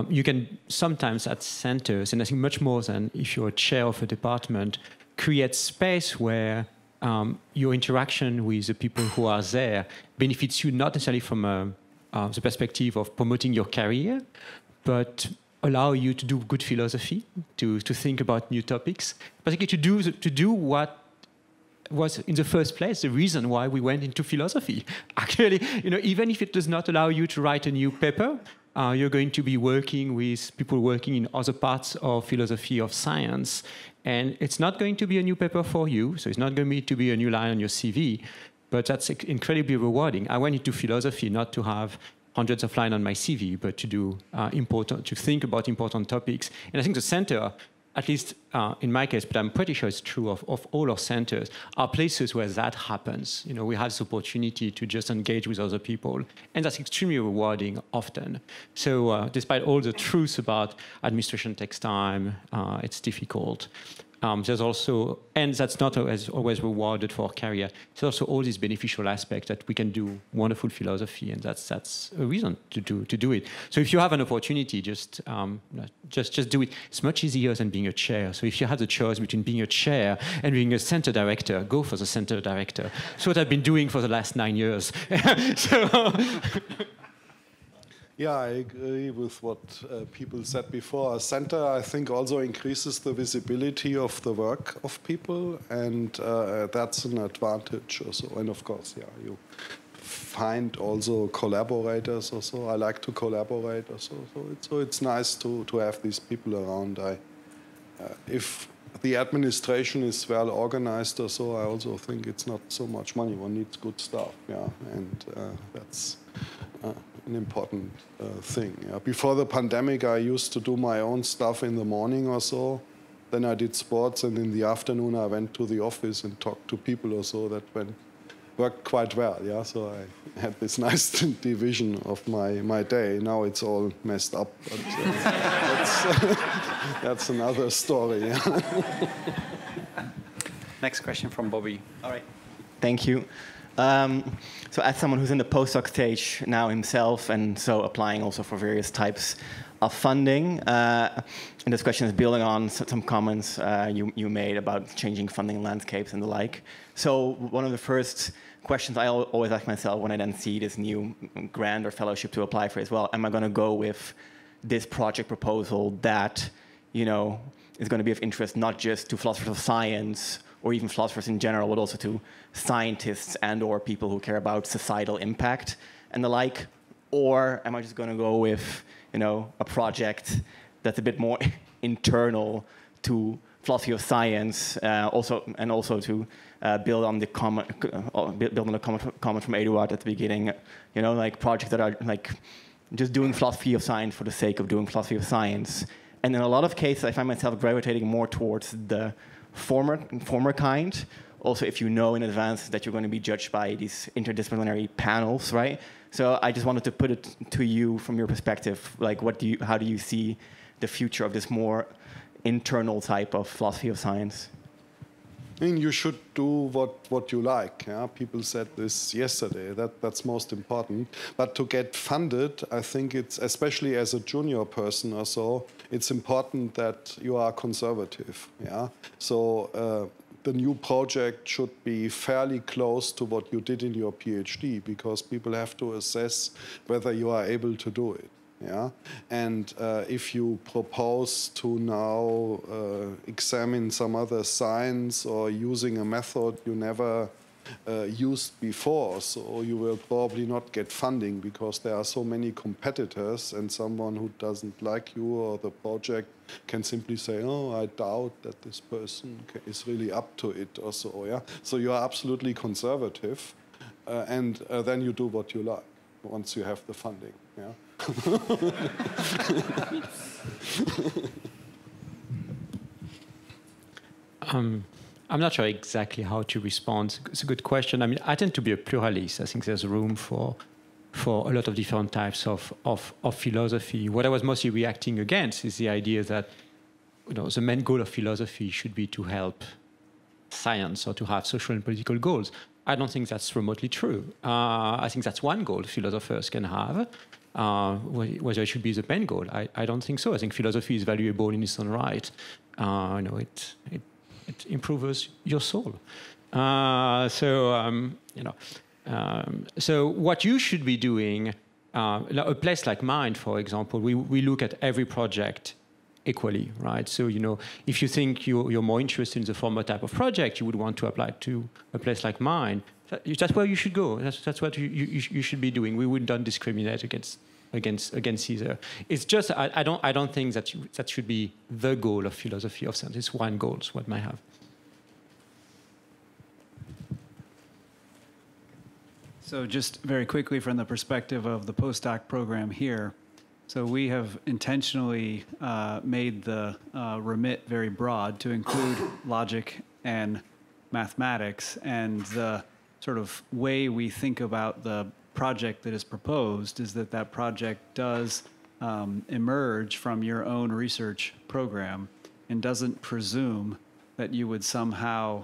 you can sometimes at centers, and I think much more than if you're a chair of a department, create space where your interaction with the people who are there benefits you not necessarily from the perspective of promoting your career, but allow you to do good philosophy, to think about new topics, particularly to do what was in the first place the reason why we went into philosophy. Actually, even if it does not allow you to write a new paper, you're going to be working with people working in other parts of philosophy of science, and it's not going to be a new paper for you, so it's not going to be a new line on your CV, but that's incredibly rewarding. I went into philosophy not to have hundreds of lines on my CV, but to think about important topics. And I think the center, at least in my case, but I'm pretty sure it's true of all our centers, are places where that happens. We have this opportunity to just engage with other people, and that's extremely rewarding often. So despite all the truths about administration takes time, it's difficult, there's also, and that's not always rewarded for career. There's also all these beneficial aspects that we can do wonderful philosophy, and that's a reason to do it. So if you have an opportunity, just do it. It's much easier than being a chair. So if you have the choice between being a chair and being a center director, go for the center director. That's what I've been doing for the last 9 years. So. Yeah, I agree with what people said before. A center, I think, also increases the visibility of the work of people, and that's an advantage also. And of course, yeah, you find also collaborators also. I like to collaborate also. So it's nice to have these people around. If the administration is well organized also, I also think it's not so much money. One needs good staff, yeah, and that's an important thing. Yeah. Before the pandemic, I used to do my own stuff in the morning or so. Then I did sports, and in the afternoon I went to the office and talked to people or so. That worked quite well. Yeah, so I had this nice division of my day. Now it's all messed up. But, that's another story. Yeah. Next question from Bobby. All right. Thank you. So as someone who's in the postdoc stage now himself, and so applying also for various types of funding, and this question is building on some comments you made about changing funding landscapes and the like. So one of the first questions I always ask myself when I then see this new grant or fellowship to apply for as well, am I going to go with this project proposal that, you know, is going to be of interest not just to philosophers of science or even philosophers in general, but also to scientists and or people who care about societal impact and the like? Or am I just going to go with, you know, a project that's a bit more internal to philosophy of science, also to build on the comment from Edouard at the beginning, you know, like projects that are like just doing philosophy of science for the sake of doing philosophy of science. And in a lot of cases, I find myself gravitating more towards the former kind. Also, if you know in advance that you're going to be judged by these interdisciplinary panels, right? So I just wanted to put it to you from your perspective, like how do you see the future of this more internal type of philosophy of science? I mean, you should do what you like. Yeah? People said this yesterday. That's most important. But to get funded, I think it's, especially as a junior person or so, it's important that you are conservative. Yeah. So the new project should be fairly close to what you did in your PhD, because people have to assess whether you are able to do it. Yeah, and if you propose to now examine some other science or using a method you never used before, so you will probably not get funding because there are so many competitors, and someone who doesn't like you or the project can simply say, "Oh, I doubt that this person is really up to it," or so. Yeah, so you are absolutely conservative, and then you do what you like once you have the funding. Yeah. I'm not sure exactly how to respond. It's a good question. I mean, I tend to be a pluralist. I think there's room for a lot of different types of philosophy. What I was mostly reacting against is the idea that, you know, the main goal of philosophy should be to help science or to have social and political goals. I don't think that's remotely true. I think that's one goal philosophers can have. Whether it should be the main goal, I don't think so. I think philosophy is valuable in its own right. You know, it improves your soul. So what you should be doing, a place like mine, for example, we look at every project equally, right? So, you know, if you think you're more interested in the former type of project, you would want to apply to a place like mine. That's where you should go. That's what you should be doing. We wouldn't discriminate against either. It's just I don't think that should be the goal of philosophy of science. It's one goal. It's what might have. So just very quickly from the perspective of the postdoc program here, so we have intentionally made the remit very broad to include logic and mathematics, and the sort of way we think about the project that is proposed is that project does emerge from your own research program and doesn't presume that you would somehow,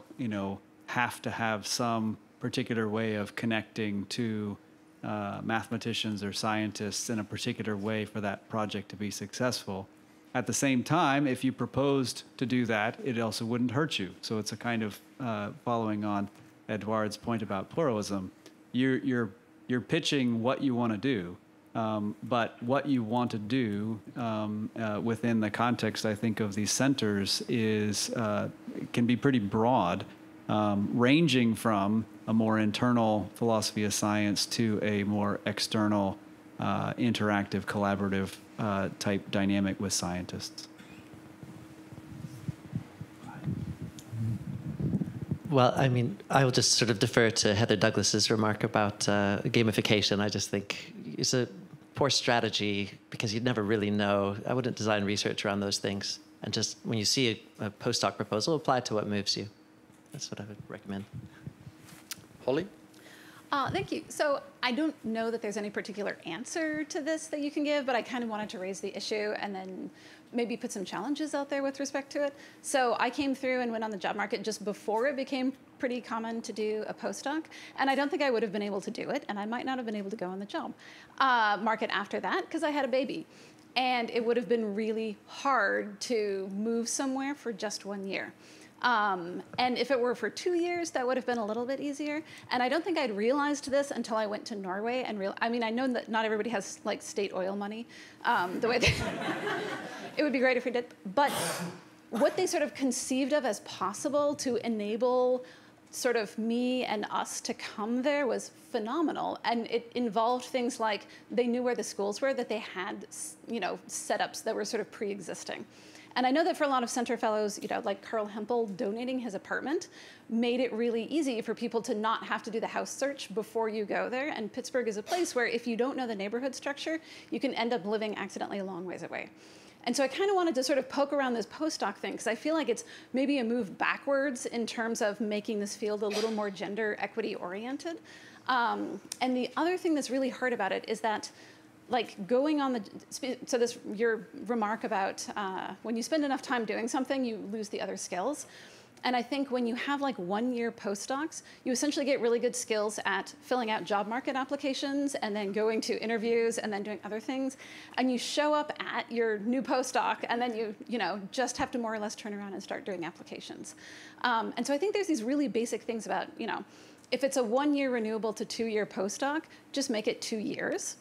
have to have some particular way of connecting to mathematicians or scientists in a particular way for that project to be successful. At the same time, if you proposed to do that, it also wouldn't hurt you. So it's a kind of following on Edouard's point about pluralism. You're pitching what you want to do, but what you want to do within the context, I think, of these centers is can be pretty broad, ranging from a more internal philosophy of science to a more external, interactive, collaborative type dynamic with scientists. Well, I mean, I will just sort of defer to Heather Douglas's remark about gamification. I just think it's a poor strategy because you'd never really know. I wouldn't design research around those things. And just when you see a postdoc proposal, apply it to what moves you. That's what I would recommend. Holly? Thank you. So I don't know that there's any particular answer to this that you can give, but I kind of wanted to raise the issue and then maybe put some challenges out there with respect to it. So I came through and went on the job market just before it became pretty common to do a postdoc, and I don't think I would have been able to do it, and I might not have been able to go on the job market after that because I had a baby. And it would have been really hard to move somewhere for just 1 year. And if it were for 2 years, that would have been a little bit easier. And I don't think I'd realized this until I went to Norway and I mean, I know that not everybody has like state oil money, the way it would be great if we did. But what they sort of conceived of as possible to enable sort of me and us to come there was phenomenal. And it involved things like they knew where the schools were, that they had, setups that were sort of pre-existing. And I know that for a lot of center fellows, like Carl Hempel donating his apartment made it really easy for people to not have to do the house search before you go there. And Pittsburgh is a place where if you don't know the neighborhood structure, you can end up living accidentally a long ways away. And so I kind of wanted to sort of poke around this postdoc thing because I feel like it's maybe a move backwards in terms of making this field a little more gender equity oriented. And the other thing that's really hard about it is that going on your remark about when you spend enough time doing something, you lose the other skills. And I think when you have 1 year postdocs, you essentially get really good skills at filling out job market applications and then going to interviews and then doing other things. And you show up at your new postdoc and then you just have to more or less turn around and start doing applications. And so I think there's these really basic things about, if it's a 1 year renewable to 2 year postdoc, just make it 2 years.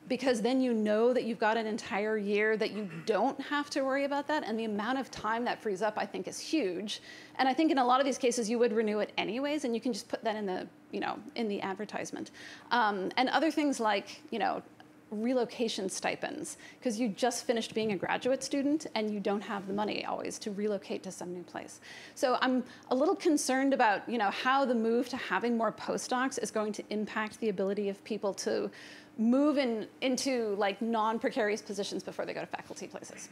Because then you know that you've got an entire year that you don't have to worry about that. And the amount of time that frees up, I think, is huge. And I think in a lot of these cases, you would renew it anyways, and you can just put that in the, in the advertisement. And other things like, relocation stipends, because you just finished being a graduate student and you don't have the money always to relocate to some new place. So I'm a little concerned about, how the move to having more postdocs is going to impact the ability of people to move into non-precarious positions before they go to faculty places.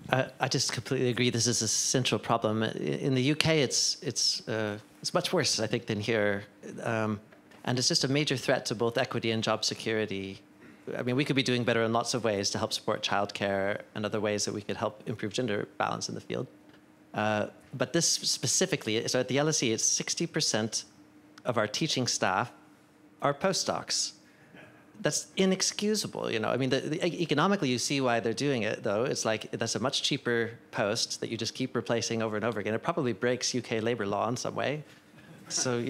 I just completely agree. This is a central problem. In the UK, it's much worse, I think, than here. And it's just a major threat to both equity and job security. I mean, we could be doing better in lots of ways to help support childcare and other ways that we could help improve gender balance in the field. But this specifically, so at the LSE, it's 60% of our teaching staff are postdocs. That's inexcusable, I mean, economically, you see why they're doing it, though. It's that's a much cheaper post that you just keep replacing over and over again. It probably breaks UK labor law in some way. So,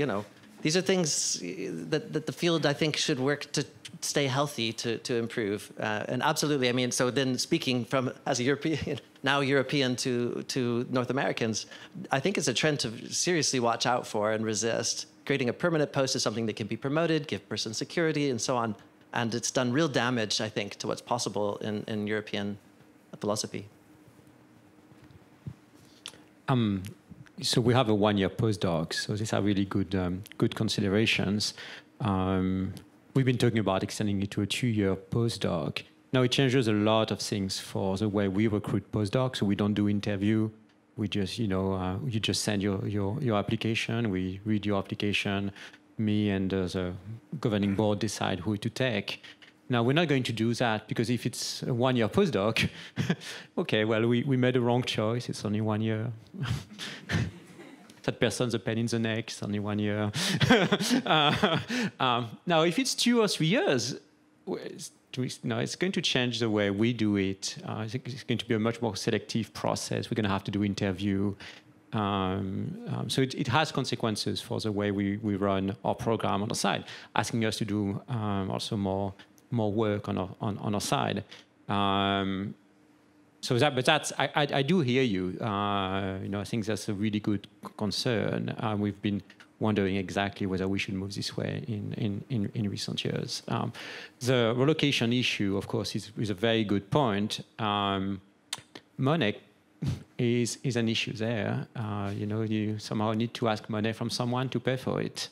these are things that the field, I think, should work to stay healthy, to improve. And absolutely, I mean, so then speaking from, as a European, now European to North Americans, I think it's a trend to seriously watch out for and resist. Creating a permanent post is something that can be promoted, give person security, and so on. And it's done real damage, I think, to what's possible in European philosophy. So we have a 1 year postdoc, so these are really good considerations. We've been talking about extending it to a 2 year postdoc. Now it changes a lot of things for the way we recruit postdocs. So we don't do interview. We just, you just send your application. We read your application. Me and the governing board decide who to take. Now, we're not going to do that because if it's a one-year postdoc, okay, well, we made a wrong choice. It's only 1 year. That person's a pain in the neck. It's only 1 year. Now, if it's 2 or 3 years, it's going to change the way we do it. I think it's going to be a much more selective process. We're going to have to do interview. So it has consequences for the way we run our program on the side, asking us to do also more work on our side. I do hear you. I think that's a really good concern. We've been wondering exactly whether we should move this way in recent years. The relocation issue, of course, is a very good point. Money is an issue there. You somehow need to ask money from someone to pay for it.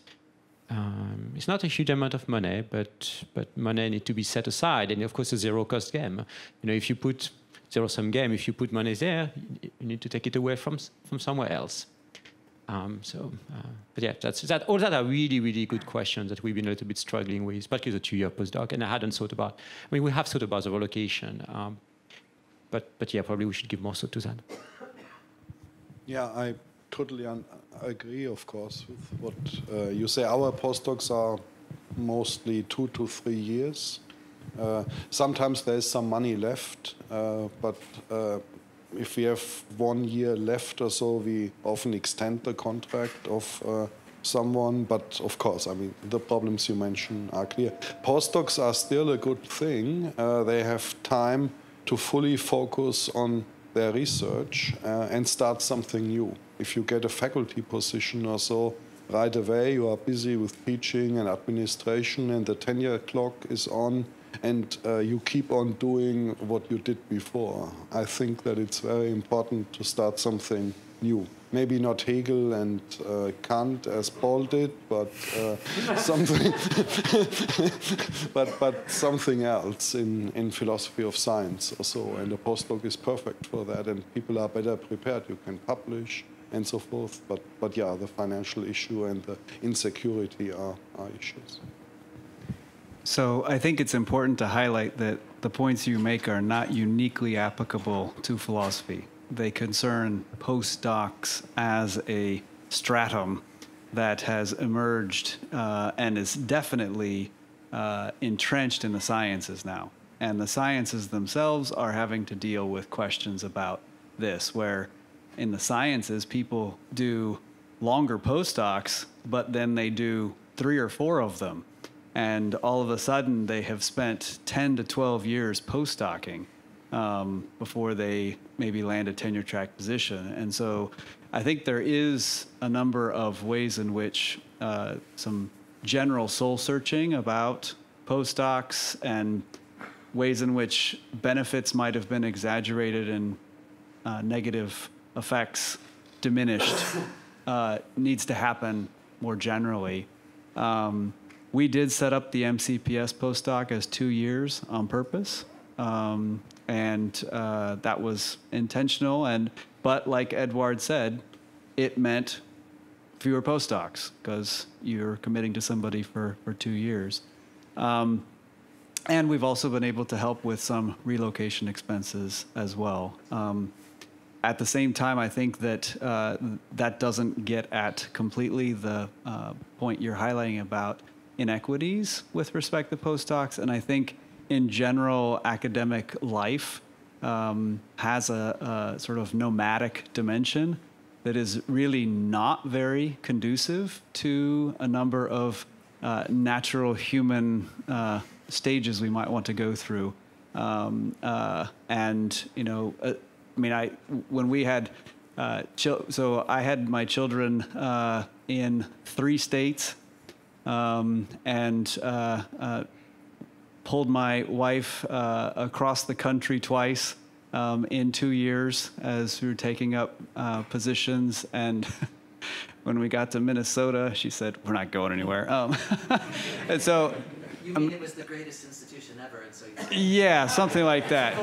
It's not a huge amount of money, but money needs to be set aside. And of course, a zero-cost game. If you put zero-sum game, if you put money there, you need to take it away from somewhere else. But yeah, all that are really, really good questions that we've been a little bit struggling with, particularly the 2-year postdoc. And I hadn't thought about. We have thought about the relocation, but yeah, probably we should give more thought to that. Yeah, I totally agree, of course, with what you say. Our postdocs are mostly 2 to 3 years. Sometimes there's some money left, but if we have 1 year left or so, we often extend the contract of someone. But of course, the problems you mentioned are clear. Postdocs are still a good thing. They have time to fully focus on their research and start something new. If you get a faculty position or so, right away you are busy with teaching and administration, and the tenure clock is on, and you keep on doing what you did before. I think that it's very important to start something new. Maybe not Hegel and Kant as Paul did, but something, but something else in philosophy of science or so. And a postdoc is perfect for that, and people are better prepared. You can publish and so forth. But yeah, the financial issue and the insecurity are issues. So I think it's important to highlight that the points you make are not uniquely applicable to philosophy. They concern postdocs as a stratum that has emerged and is definitely entrenched in the sciences now. And the sciences themselves are having to deal with questions about this, where in the sciences, people do longer postdocs, but then they do 3 or 4 of them. And all of a sudden, they have spent 10 to 12 years postdocing before they maybe land a tenure track position. And so I think there is a number of ways in which some general soul searching about postdocs and ways in which benefits might have been exaggerated and negative effects diminished needs to happen more generally. We did set up the MCPS postdoc as 2 years on purpose. And that was intentional. But like Edouard said, it meant fewer postdocs because you're committing to somebody for 2 years. And we've also been able to help with some relocation expenses as well. At the same time, I think that that doesn't get at completely the point you're highlighting about inequities with respect to postdocs. And I think in general, academic life has a sort of nomadic dimension that is really not very conducive to a number of natural human stages we might want to go through. When we had, so I had my children in 3 states and pulled my wife across the country twice in 2 years as we were taking up positions. And when we got to Minnesota, she said, "We're not going anywhere." And so, you mean it was the greatest institution ever, and so you said, yeah, something like that.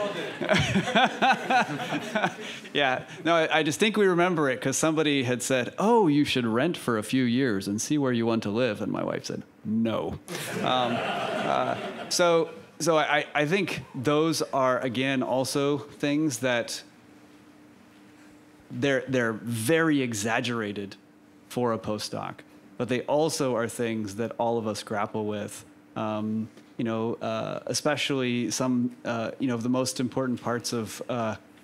Yeah, no, I distinctly remember it because somebody had said, "Oh, you should rent for a few years and see where you want to live," and my wife said, "No." So I think those are, again, also things that they're very exaggerated for a postdoc, but they also are things that all of us grapple with. Especially some, the most important parts of,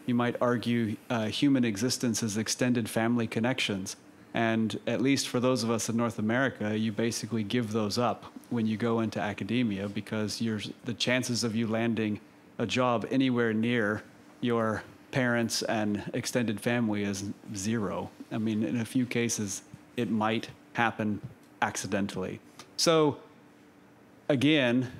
you might argue, human existence is extended family connections. And at least for those of us in North America, you basically give those up when you go into academia, because the chances of you landing a job anywhere near your parents and extended family is zero. I mean, in a few cases, it might happen accidentally. So again,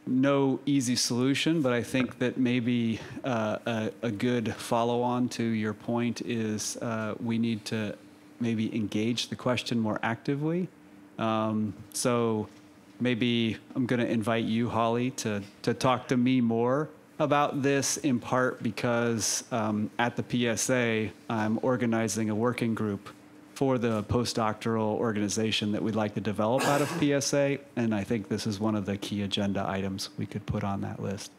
no easy solution, but I think that maybe a good follow-on to your point is we need to maybe engage the question more actively. So maybe I'm going to invite you, Holly, to talk to me more about this, in part because at the PSA, I'm organizing a working group for the postdoctoral organization that we'd like to develop out of PSA, and I think this is one of the key agenda items we could put on that list.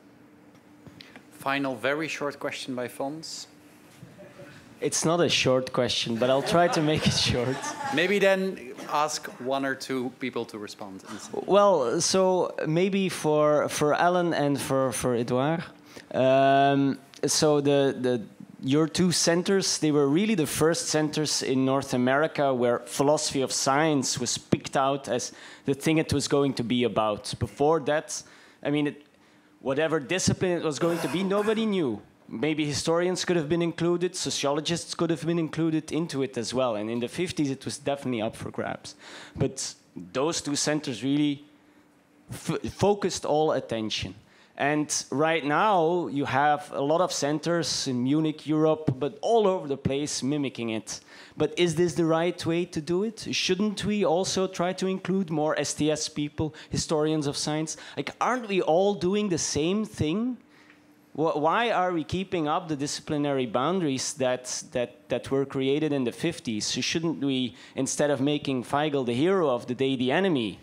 Final, very short question by Fons. It's not a short question, but I'll try to make it short. Maybe then ask one or two people to respond. Well, so maybe for Alan and for Edouard. So your two centers, they were really the first centers in North America where philosophy of science was picked out as the thing it was going to be about. Before that, I mean, whatever discipline it was going to be, nobody knew. Maybe historians could have been included, sociologists could have been included into it as well. And in the 50s, it was definitely up for grabs. But those two centers really focused all attention. And right now, you have a lot of centers in Munich, Europe, but all over the place mimicking it. But is this the right way to do it? Shouldn't we also try to include more STS people, historians of science? Like, aren't we all doing the same thing? Why are we keeping up the disciplinary boundaries that were created in the 50s? Shouldn't we, instead of making Feigl the hero of the day, the enemy?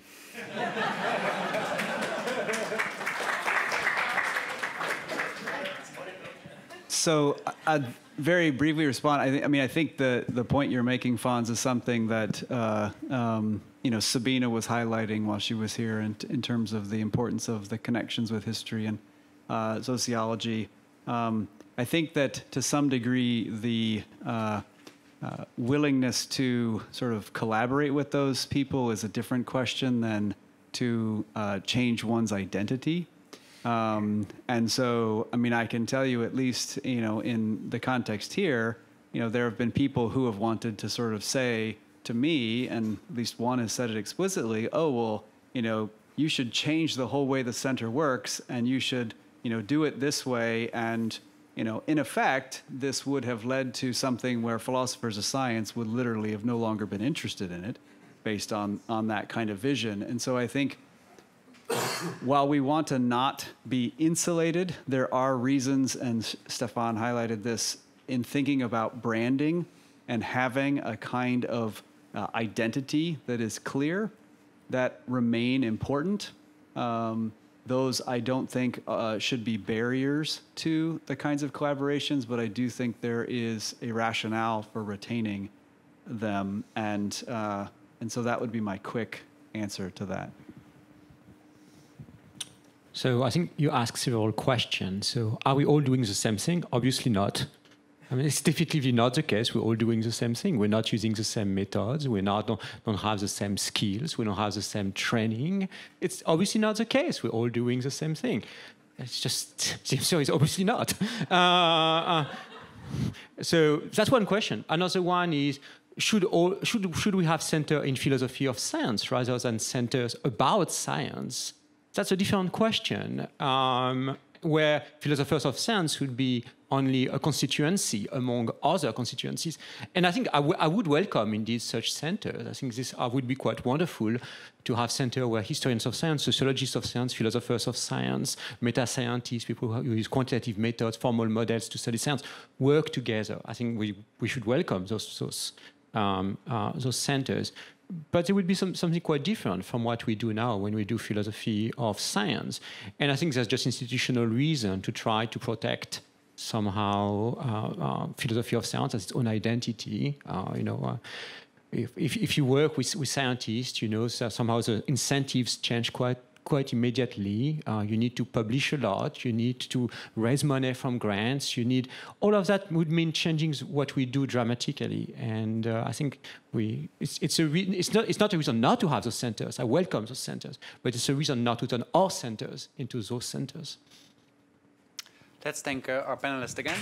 So I'd very briefly respond. I think the point you're making, Fons, is something that Sabina was highlighting while she was here in terms of the importance of the connections with history and sociology. I think that to some degree the willingness to sort of collaborate with those people is a different question than to change one's identity. And so, I mean, I can tell you at least, in the context here, there have been people who have wanted to sort of say to me, and at least one has said it explicitly, oh, well, you should change the whole way the center works, and you should, do it this way. And, in effect, this would have led to something where philosophers of science would literally have no longer been interested in it based on that kind of vision. And so I think while we want to not be insulated, there are reasons, and Stephan highlighted this, in thinking about branding and having a kind of identity that is clear, that remain important. Those I don't think should be barriers to the kinds of collaborations, but I do think there is a rationale for retaining them. And so that would be my quick answer to that. So I think you asked several questions. So are we all doing the same thing? Obviously not. I mean, it's definitively not the case. We're all doing the same thing. We're not using the same methods. We don't have the same skills. We don't have the same training. It's obviously not the case. We're all doing the same thing. It's just, so it's obviously not. So that's one question. Another one is, should we have center in philosophy of science rather than centers about science? That's a different question, where philosophers of science would be only a constituency among other constituencies. And I think I would welcome indeed such centers. I think this would be quite wonderful to have centers where historians of science, sociologists of science, philosophers of science, meta-scientists, people who use quantitative methods, formal models to study science, work together. I think we should welcome those centers. but it would be something quite different from what we do now when we do philosophy of science. And I think there's just institutional reason to try to protect somehow philosophy of science as its own identity. If you work with scientists, so somehow the incentives change quite immediately. You need to publish a lot. You need to raise money from grants. All of that would mean changing what we do dramatically. And I think it's not a reason not to have those centers. I welcome those centers, but it's a reason not to turn our centers into those centers. Let's thank our panelists again.